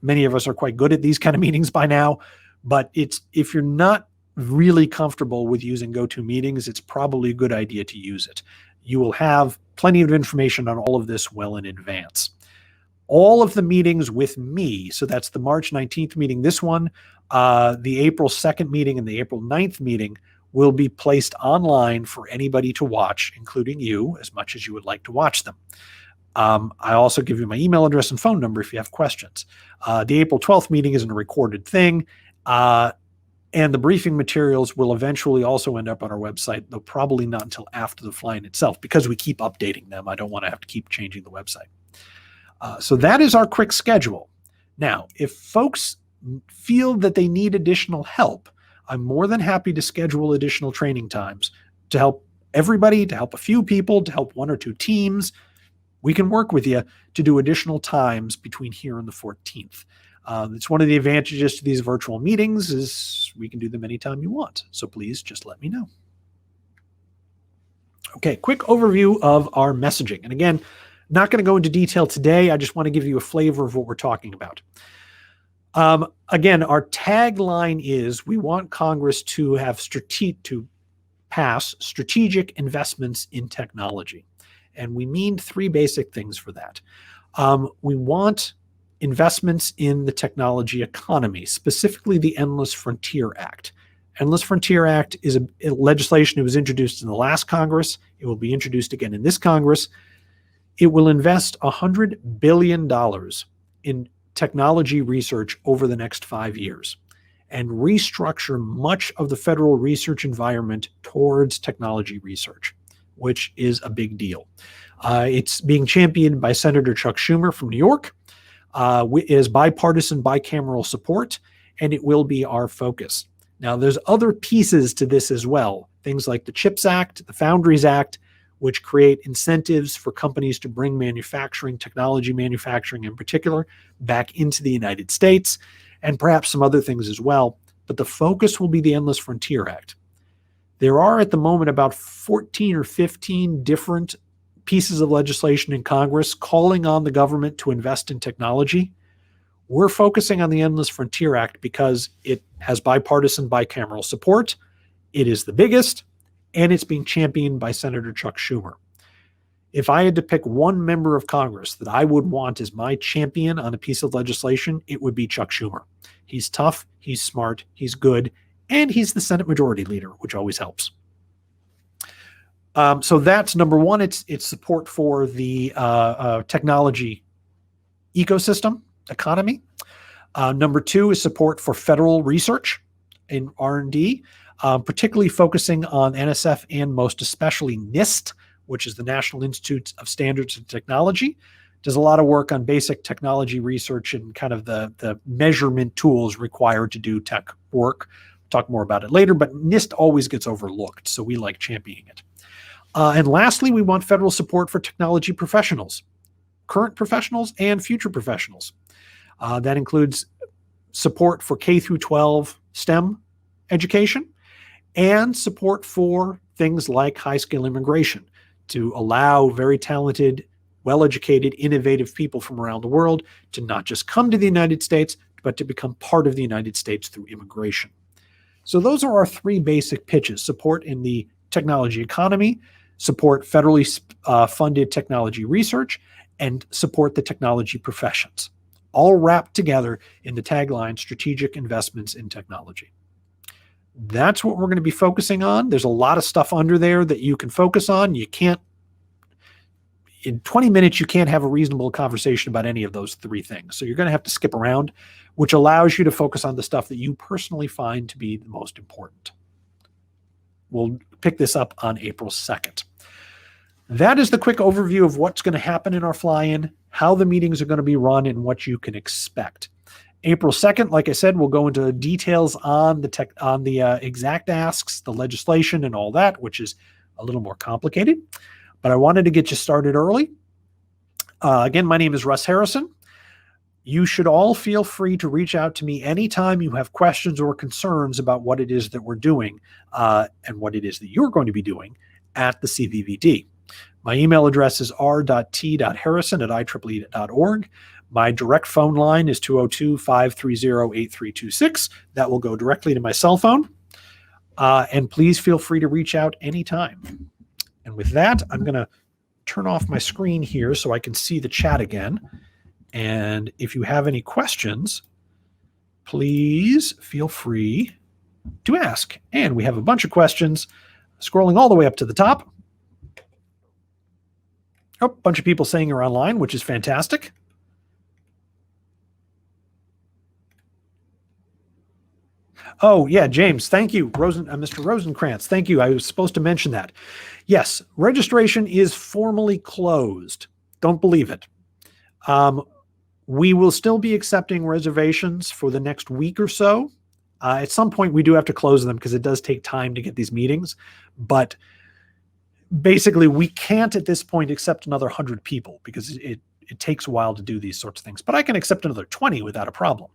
Many of us are quite good at these kind of meetings by now, but if you're not really comfortable with using GoToMeetings, it's probably a good idea to use it. You will have plenty of information on all of this well in advance. All of the meetings with me, so that's the March 19th meeting, this one, the April 2nd meeting, and the April 9th meeting will be placed online for anybody to watch, including you, as much as you would like to watch them. I also give you my email address and phone number if you have questions. The April 12th meeting isn't a recorded thing. And the briefing materials will eventually also end up on our website, though probably not until after the fly-in itself, because we keep updating them. I don't want to have to keep changing the website. So that is our quick schedule. Now, if folks feel that they need additional help, I'm more than happy to schedule additional training times to help everybody, to help a few people, to help 1 or 2 teams. We can work with you to do additional times between here and the 14th. It's one of the advantages to these virtual meetings is we can do them anytime you want. So please just let me know. Okay, quick overview of our messaging. And again, not going to go into detail today. I just want to give you a flavor of what we're talking about. Again, our tagline is we want Congress to have pass strategic investments in technology. And we mean 3 basic things for that. We want investments in the technology economy, specifically the Endless Frontier Act. Endless Frontier Act is a legislation that was introduced in the last Congress. It will be introduced again in this Congress. It will invest $100 billion in technology research over the next 5 years and restructure much of the federal research environment towards technology research, which is a big deal. It's being championed by Senator Chuck Schumer from New York. It is bipartisan, bicameral support, and it will be our focus. Now, there's other pieces to this as well, things like the CHIPS Act, the Foundries Act, which create incentives for companies to bring manufacturing, technology manufacturing in particular, back into the United States, and perhaps some other things as well. But the focus will be the Endless Frontier Act. There are at the moment about 14 or 15 different pieces of legislation in Congress calling on the government to invest in technology. We're focusing on the Endless Frontier Act because it has bipartisan, bicameral support. It is the biggest, and it's being championed by Senator Chuck Schumer. If I had to pick one member of Congress that I would want as my champion on a piece of legislation, it would be Chuck Schumer. He's tough, he's smart, he's good, and he's the Senate Majority Leader, which always helps. So that's number one. It's support for the technology ecosystem, economy. Number two is support for federal research in R&D, particularly focusing on NSF and most especially NIST, which is the National Institute of Standards and Technology. Does a lot of work on basic technology research and kind of the measurement tools required to do tech work. We'll talk more about it later, but NIST always gets overlooked, so we like championing it. And lastly, we want federal support for technology professionals, current professionals and future professionals. That includes support for K through 12 STEM education and support for things like high-skill immigration to allow very talented, well-educated, innovative people from around the world to not just come to the United States, but to become part of the United States through immigration. So those are our three basic pitches: support in the technology economy, support federally funded technology research, and support the technology professions, all wrapped together in the tagline, strategic investments in technology. That's what we're going to be focusing on. There's a lot of stuff under there that you can focus on. You can't, in 20 minutes, you can't have a reasonable conversation about any of those three things. So you're going to have to skip around, which allows you to focus on the stuff that you personally find to be the most important. We'll pick this up on April 2nd. That is the quick overview of what's going to happen in our fly-in, how the meetings are going to be run, and what you can expect. April 2nd, like I said, we'll go into details on the exact asks, the legislation, and all that, which is a little more complicated. But I wanted to get you started early. Again, my name is Russ Harrison. You should all feel free to reach out to me anytime you have questions or concerns about what it is that we're doing and what it is that you're going to be doing at the CvVD. My email address is r.t.harrison@ieee.org. My direct phone line is 202-530-8326. That will go directly to my cell phone. And please feel free to reach out anytime. And with that, I'm going to turn off my screen here so I can see the chat again. And if you have any questions, please feel free to ask. And we have a bunch of questions scrolling all the way up to the top. Oh, a bunch of people saying you're online, which is fantastic. Oh, yeah, James, thank you. Mr. Rosenkrantz, thank you. I was supposed to mention that. Yes, registration is formally closed. Don't believe it. We will still be accepting reservations for the next week or so. At some point, we do have to close them because it does take time to get these meetings. But basically, we can't at this point accept another 100 people because it takes a while to do these sorts of things. But I can accept another 20 without a problem.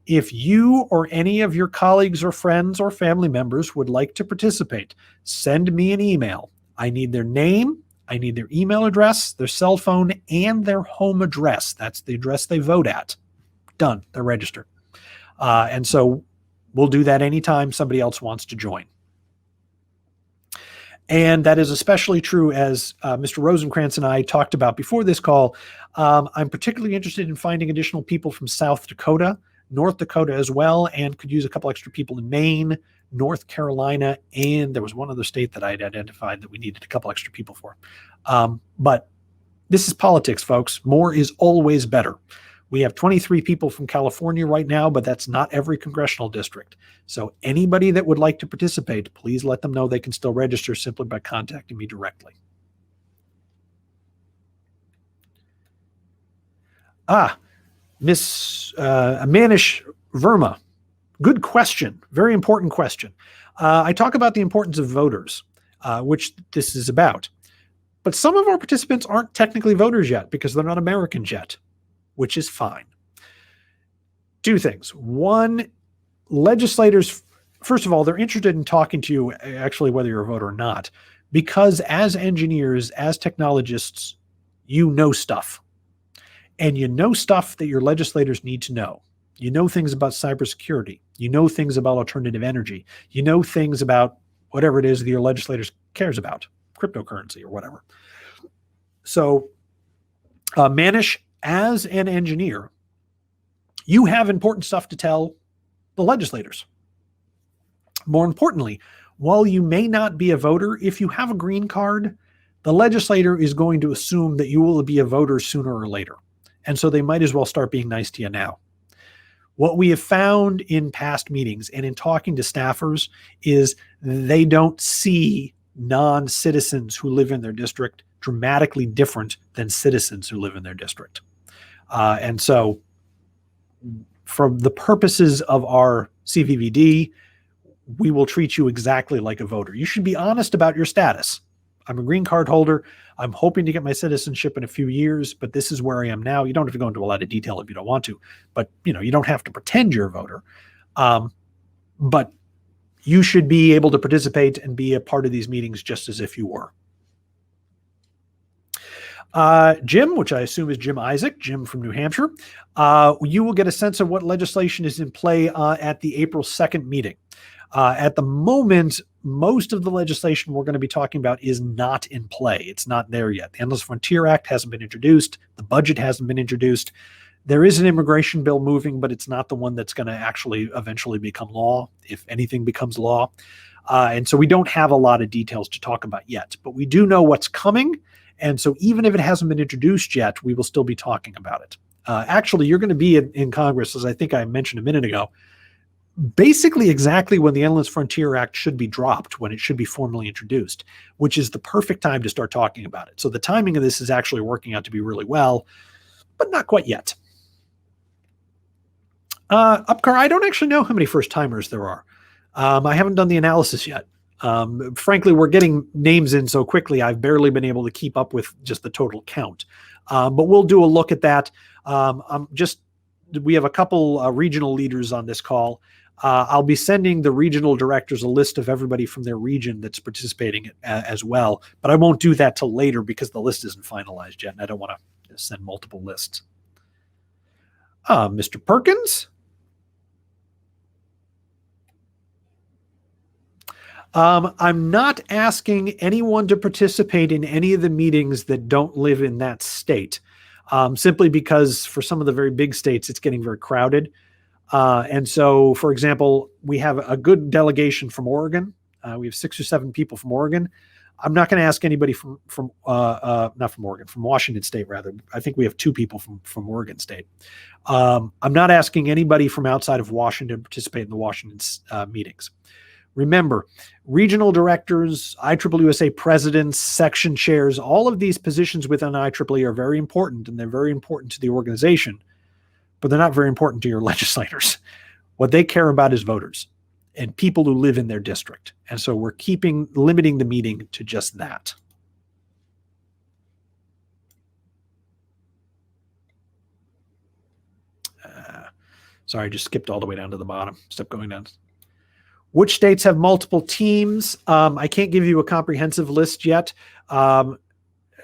If you or any of your colleagues or friends or family members would like to participate, send me an email. I need their name, I need their email address, their cell phone, and their home address. That's the address they vote at. Done. They're registered. And so we'll do that anytime somebody else wants to join. And that is especially true, as Mr. Rosenkrantz and I talked about before this call. I'm particularly interested in finding additional people from South Dakota, North Dakota as well, and could use a couple extra people in Maine, North Carolina, and there was one other state that I'd identified that we needed a couple extra people for. But this is politics, folks. More is always better. We have 23 people from California right now, but that's not every congressional district. So anybody that would like to participate, please let them know they can still register simply by contacting me directly. Miss Manish Verma, good question. Very important question. I talk about the importance of voters, which this is about. But some of our participants aren't technically voters yet because they're not Americans yet, which is fine. Two things. One, legislators, first of all, they're interested in talking to you, actually, whether you're a voter or not, because as engineers, as technologists, you know stuff. And you know stuff that your legislators need to know. You know things about cybersecurity. You know things about alternative energy. You know things about whatever it is that your legislators cares about, cryptocurrency or whatever. So, Manish, as an engineer, you have important stuff to tell the legislators. More importantly, while you may not be a voter, if you have a green card, the legislator is going to assume that you will be a voter sooner or later. And so they might as well start being nice to you now. What we have found in past meetings and in talking to staffers is they don't see non-citizens who live in their district dramatically different than citizens who live in their district. And so for the purposes of our CvVD, we will treat you exactly like a voter. You should be honest about your status. I'm a green card holder. I'm hoping to get my citizenship in a few years, but this is where I am now. You don't have to go into a lot of detail if you don't want to, but you don't have to pretend you're a voter. But you should be able to participate and be a part of these meetings just as if you were. Jim, which I assume is Jim Isaac, Jim from New Hampshire, you will get a sense of what legislation is in play at the April 2nd meeting. At the moment, most of the legislation we're going to be talking about is not in play. It's not there yet. The Endless Frontier Act hasn't been introduced. The budget hasn't been introduced. There is an immigration bill moving, but it's not the one that's going to actually eventually become law, if anything becomes law. And so we don't have a lot of details to talk about yet, but we do know what's coming. And so even if it hasn't been introduced yet, we will still be talking about it. Actually, you're going to be in Congress, as I think I mentioned a minute ago, basically exactly when the Endless Frontier Act should be dropped, when it should be formally introduced, which is the perfect time to start talking about it. So the timing of this is actually working out to be really well, but not quite yet. Upcar, I don't actually know how many first-timers there are. I haven't done the analysis yet. Frankly, we're getting names in so quickly, I've barely been able to keep up with just the total count. But we'll do a look at that. We have a couple regional leaders on this call. I'll be sending the regional directors a list of everybody from their region that's participating as well. But I won't do that till later because the list isn't finalized yet, and I don't want to send multiple lists. Mr. Perkins? I'm not asking anyone to participate in any of the meetings that don't live in that state, simply because for some of the very big states, it's getting very crowded. And so, for example, we have a good delegation from Oregon. We have 6 or 7 people from Oregon. I'm not going to ask anybody from Washington State, rather. I think we have 2 people from Oregon State. I'm not asking anybody from outside of Washington to participate in the Washington meetings. Remember, regional directors, IEEE-USA presidents, section chairs, all of these positions within IEEE are very important, and they're very important to the organization, but they're not very important to your legislators. What they care about is voters and people who live in their district. And so we're limiting the meeting to just that. Sorry, I just skipped all the way down to the bottom. Step going down. Which states have multiple teams? I can't give you a comprehensive list yet.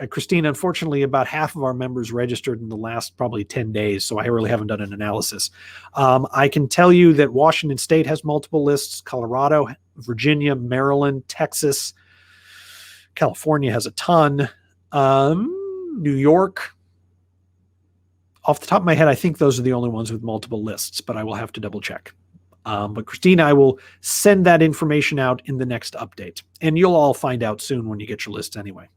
Christine, unfortunately, about half of our members registered in the last probably 10 days, so I really haven't done an analysis. I can tell you that Washington State has multiple lists, Colorado, Virginia, Maryland, Texas. California has a ton. New York, off the top of my head, I think those are the only ones with multiple lists, but I will have to double check. But Christina, I will send that information out in the next update, and you'll all find out soon when you get your lists anyway.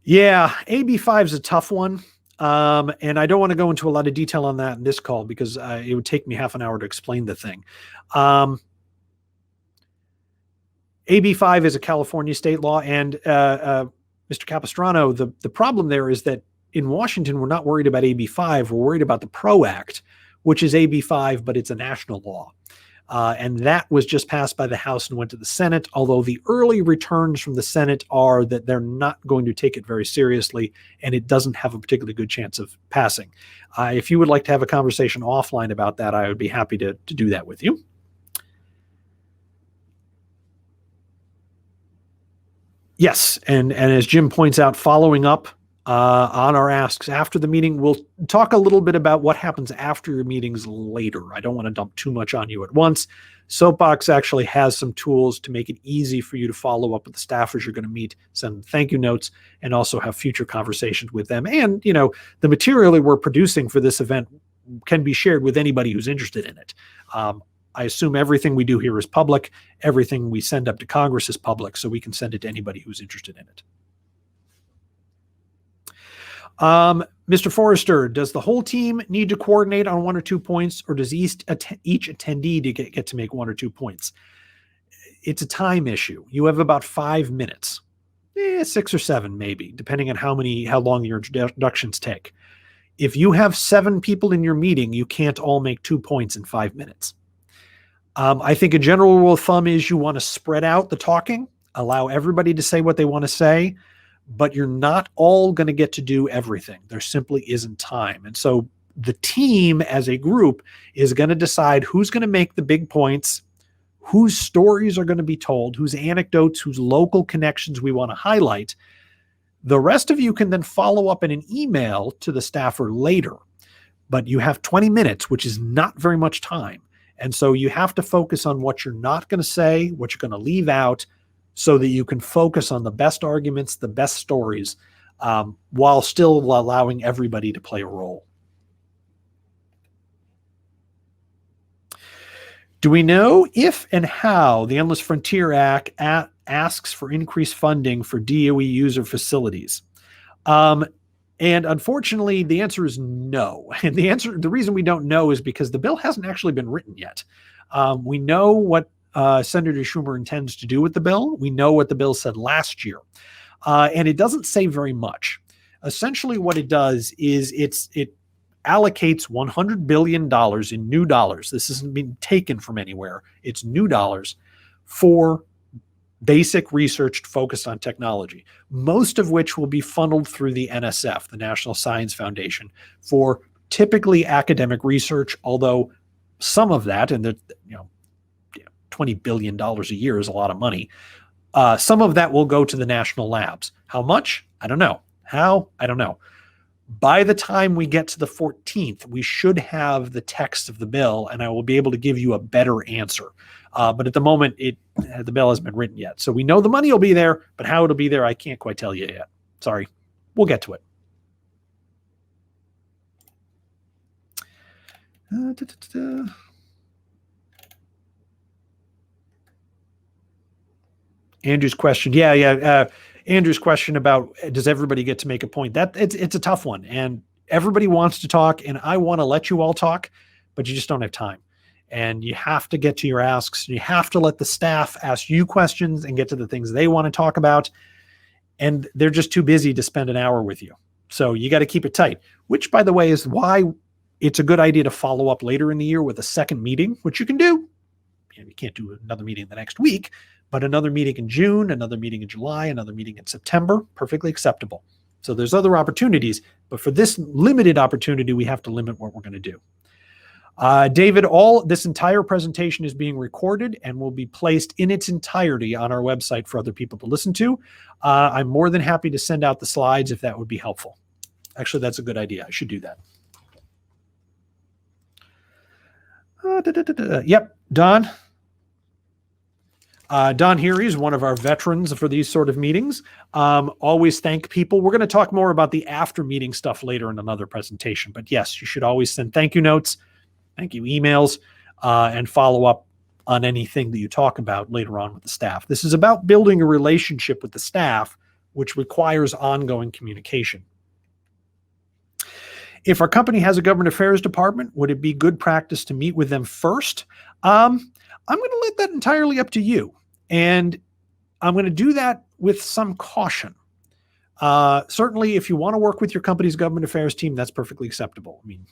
Yeah, AB5 is a tough one. And I don't want to go into a lot of detail on that in this call because it would take me half an hour to explain the thing. AB5 is a California state law, and Mr. Capistrano, the problem there is that in Washington, we're not worried about AB5. We're worried about the PRO Act, which is AB5, but it's a national law. And that was just passed by the House and went to the Senate, although the early returns from the Senate are that they're not going to take it very seriously, and it doesn't have a particularly good chance of passing. If you would like to have a conversation offline about that, I would be happy to do that with you. Yes, and as Jim points out, following up on our asks after the meeting, we'll talk a little bit about what happens after your meetings later. I don't want to dump too much on you at once. Soapbox actually has some tools to make it easy for you to follow up with the staffers you're going to meet, send thank you notes, and also have future conversations with them. And, the material that we're producing for this event can be shared with anybody who's interested in it. I assume everything we do here is public. Everything we send up to Congress is public, so we can send it to anybody who's interested in it. Mr. Forrester, does the whole team need to coordinate on 1 or 2 points, or does each attendee get to make 1 or 2 points? It's a time issue. You have about 5 minutes, 6 or 7 maybe, depending on how long your introductions take. If you have 7 people in your meeting, you can't all make 2 points in 5 minutes. I think a general rule of thumb is you want to spread out the talking, allow everybody to say what they want to say, but you're not all going to get to do everything. There simply isn't time. And so the team as a group is going to decide who's going to make the big points, whose stories are going to be told, whose anecdotes, whose local connections we want to highlight. The rest of you can then follow up in an email to the staffer later, but you have 20 minutes, which is not very much time. And so you have to focus on what you're not going to say, what you're going to leave out, so that you can focus on the best arguments, the best stories, while still allowing everybody to play a role. Do we know if and how the Endless Frontier Act asks for increased funding for DOE user facilities? And unfortunately, the answer is no. And the reason we don't know is because the bill hasn't actually been written yet. We know what Senator Schumer intends to do with the bill. We know what the bill said last year. And it doesn't say very much. Essentially what it does is it allocates $100 billion in new dollars. This hasn't been taken from anywhere. It's new dollars for basic research focused on technology, most of which will be funneled through the NSF, the National Science Foundation, for typically academic research, although some of that, and $20 billion a year is a lot of money. Some of that will go to the national labs. How much? I don't know. How? I don't know. By the time we get to the 14th, we should have the text of the bill, and I will be able to give you a better answer. But at the moment, the bill hasn't been written yet. So we know the money will be there, but how it'll be there, I can't quite tell you yet. Sorry. We'll get to it. Andrew's question. Andrew's question about does everybody get to make a point? It's a tough one, and everybody wants to talk, and I want to let you all talk, but you just don't have time. And you have to get to your asks. You have to let the staff ask you questions and get to the things they want to talk about. And they're just too busy to spend an hour with you. So you got to keep it tight, which, by the way, is why it's a good idea to follow up later in the year with a second meeting, which you can do. You can't do another meeting the next week, but another meeting in June, another meeting in July, another meeting in September, perfectly acceptable. So there's other opportunities, but for this limited opportunity, we have to limit what we're going to do. David, this entire presentation is being recorded and will be placed in its entirety on our website for other people to listen to. I'm more than happy to send out the slides if that would be helpful. Actually, that's a good idea. I should do that. Yep, Don. Don Heary is one of our veterans for these sort of meetings. Always thank people. We're going to talk more about the after meeting stuff later in another presentation. But yes, you should always send thank you notes, thank you emails, and follow up on anything that you talk about later on with the staff. This is about building a relationship with the staff, which requires ongoing communication. If our company has a government affairs department, would it be good practice to meet with them first? I'm going to let that entirely up to you. And I'm going to do that with some caution. Certainly, if you want to work with your company's government affairs team, that's perfectly acceptable. I mean,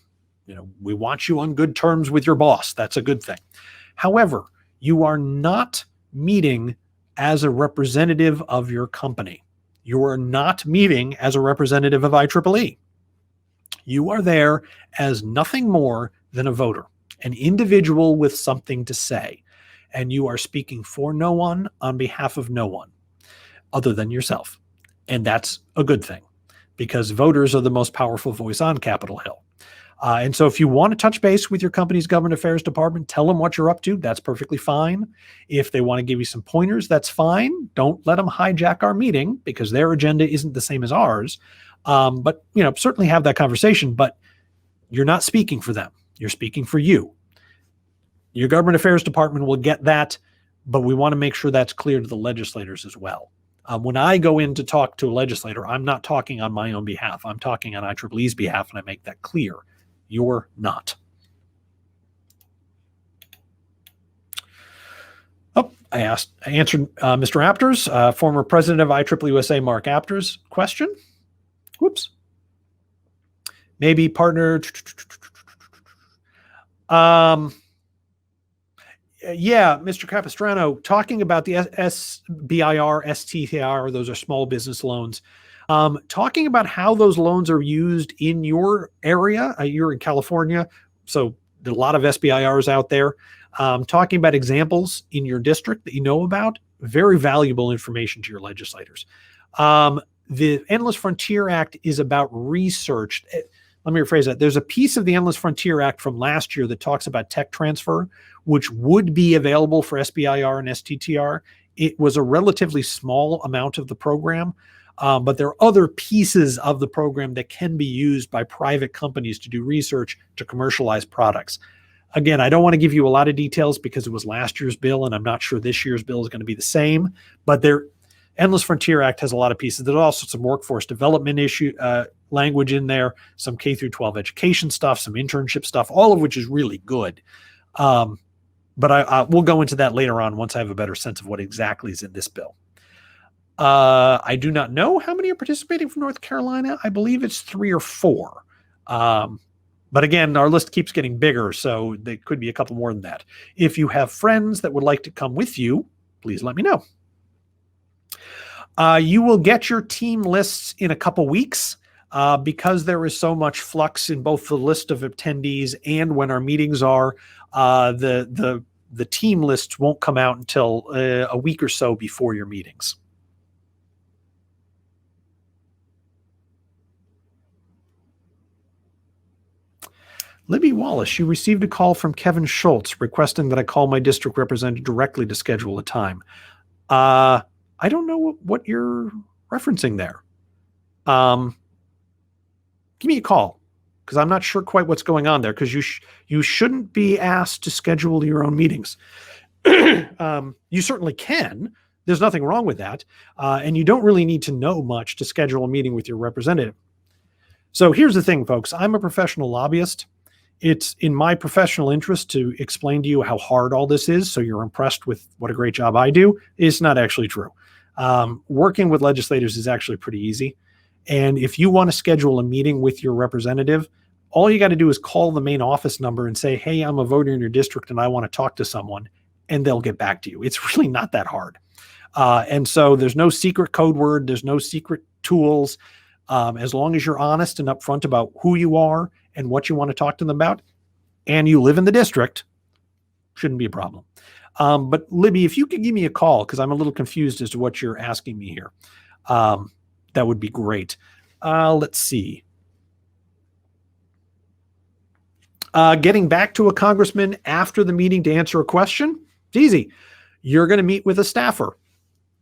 we want you on good terms with your boss. That's a good thing. However, you are not meeting as a representative of your company. You are not meeting as a representative of IEEE. You are there as nothing more than a voter, an individual with something to say, and you are speaking for no one on behalf of no one other than yourself. And that's a good thing because voters are the most powerful voice on Capitol Hill. And so if you want to touch base with your company's government affairs department, tell them what you're up to. That's perfectly fine. If they want to give you some pointers, that's fine. Don't let them hijack our meeting because their agenda isn't the same as ours. But certainly have that conversation, but you're not speaking for them. You're speaking for you. Your government affairs department will get that, but we want to make sure that's clear to the legislators as well. When I go in to talk to a legislator, I'm not talking on my own behalf. I'm talking on IEEE's behalf, and I make that clear. You're not. I answered Mr. Apter's, former president of IEEE-USA, Mark Apter's question. Whoops. Maybe partner. Yeah, Mr. Capistrano, talking about the SBIR, STTR, those are small business loans. Talking about how those loans are used in your area. You're in California, so there are a lot of SBIRs out there. Talking about examples in your district that you know about, very valuable information to your legislators. The Endless Frontier Act is about research. Let me rephrase that. There's a piece of the Endless Frontier Act from last year that talks about tech transfer, which would be available for SBIR and STTR. It was a relatively small amount of the program, but there are other pieces of the program that can be used by private companies to do research to commercialize products. Again, I don't want to give you a lot of details because it was last year's bill, and I'm not sure this year's bill is going to be the same, but Endless Frontier Act has a lot of pieces. There's also some workforce development language in there, some K through 12 education stuff, some internship stuff, all of which is really good. But we'll go into that later on once I have a better sense of what exactly is in this bill. I do not know how many are participating from North Carolina. I believe it's 3 or 4. But again, our list keeps getting bigger, so there could be a couple more than that. If you have friends that would like to come with you, please let me know. You will get your team lists in a couple weeks because there is so much flux in both the list of attendees and when our meetings are. The team lists won't come out until a week or so before your meetings. Libby Wallace, you received a call from Kevin Schultz requesting that I call my district representative directly to schedule a time. I don't know what you're referencing there. Give me a call because I'm not sure quite what's going on there because you shouldn't be asked to schedule your own meetings. You certainly can. There's nothing wrong with that. And you don't really need to know much to schedule a meeting with your representative. So here's the thing, folks. I'm a professional lobbyist. It's in my professional interest to explain to you how hard all this is so you're impressed with what a great job I do. It's not actually true. Working with legislators is actually pretty easy. And if you want to schedule a meeting with your representative, all you got to do is call the main office number and say, hey, I'm a voter in your district and I want to talk to someone, and they'll get back to you. It's really not that hard. And so there's no secret code word. There's no secret tools. As long as you're honest and upfront about who you are and what you want to talk to them about, and you live in the district, shouldn't be a problem. But Libby, if you could give me a call, because I'm a little confused as to what you're asking me here, that would be great. Let's see. Getting back to a congressman after the meeting to answer a question, it's easy. You're going to meet with a staffer.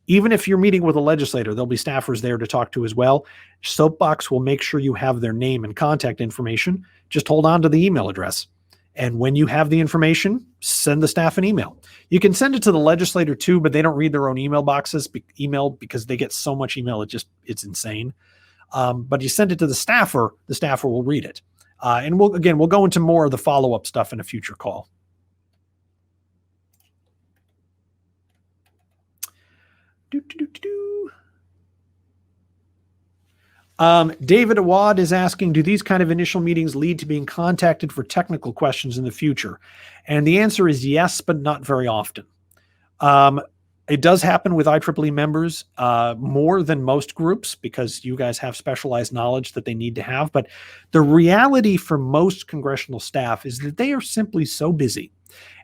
Even if you're meeting with a legislator, there'll be staffers there to talk to as well. Soapbox will make sure you have their name and contact information. Just hold on to the email address. And when you have the information, send the staff an email. You can send it to the legislator too, but they don't read their own email boxes, because they get so much email, it's insane. But you send it to the staffer will read it. And we'll go into more of the follow-up stuff in a future call. David Awad is asking, do these kind of initial meetings lead to being contacted for technical questions in the future? And the answer is yes, but not very often. It does happen with IEEE members more than most groups, because you guys have specialized knowledge that they need to have. But the reality for most congressional staff is that they are simply so busy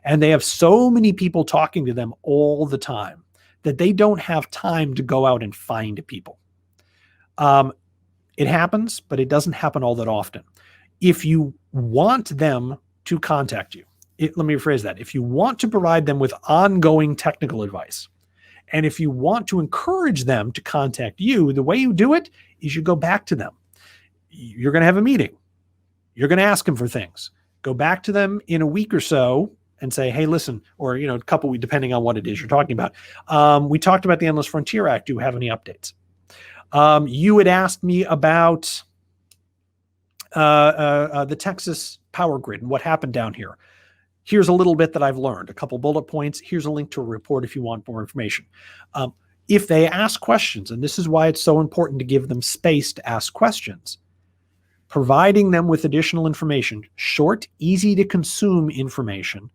and they have so many people talking to them all the time that they don't have time to go out and find people. It happens, but it doesn't happen all that often. If you want them to contact you, let me rephrase that. If you want to provide them with ongoing technical advice, and if you want to encourage them to contact you, the way you do it is you go back to them. You're going to have a meeting. You're going to ask them for things. Go back to them in a week or so and say, hey, listen, or, a couple weeks, depending on what it is you're talking about. We talked about the Endless Frontier Act. Do you have any updates? You had asked me about the Texas power grid and what happened down here. Here's a little bit that I've learned, a couple bullet points. Here's a link to a report if you want more information. If they ask questions, and this is why it's so important to give them space to ask questions, providing them with additional information, short, easy to consume information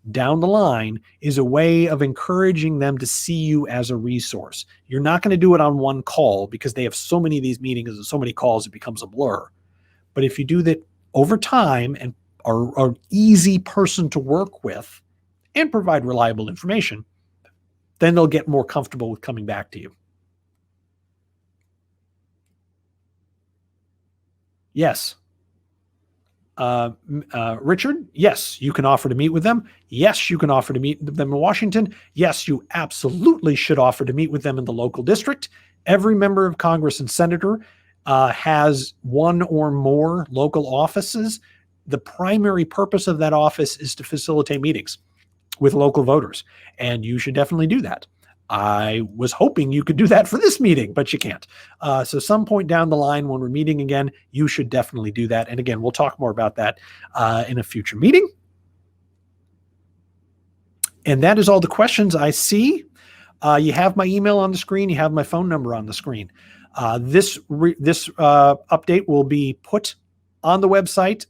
down the line, is a way of encouraging them to see you as a resource. You're not going to do it on one call, because they have so many of these meetings and so many calls, it becomes a blur. But if you do that over time and are an easy person to work with and provide reliable information, then they'll get more comfortable with coming back to you. Yes. Richard, yes, you can offer to meet with them. Yes, you can offer to meet with them in Washington. Yes, you absolutely should offer to meet with them in the local district. Every member of Congress and senator has one or more local offices. The primary purpose of that office is to facilitate meetings with local voters, and you should definitely do that. I was hoping you could do that for this meeting, but you can't. So some point down the line when we're meeting again, you should definitely do that. And again, we'll talk more about that in a future meeting. And that is all the questions I see. You have my email on the screen. You have my phone number on the screen. This update will be put on the website.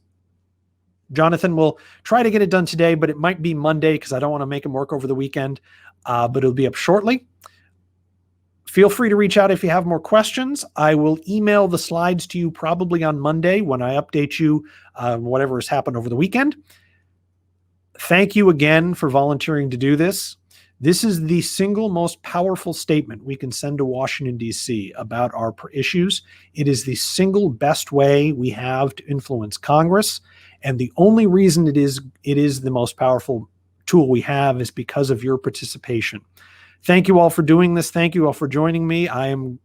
Jonathan will try to get it done today, but it might be Monday because I don't want to make him work over the weekend. But it'll be up shortly. Feel free to reach out if you have more questions. I will email the slides to you probably on Monday when I update you whatever has happened over the weekend. Thank you again for volunteering to do this. This is the single most powerful statement we can send to Washington, D.C. about our issues. It is the single best way we have to influence Congress. And the only reason it is the most powerful tool we have is because of your participation. Thank you all for doing this. Thank you all for joining me. I am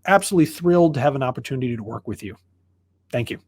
absolutely thrilled to have an opportunity to work with you. Thank you.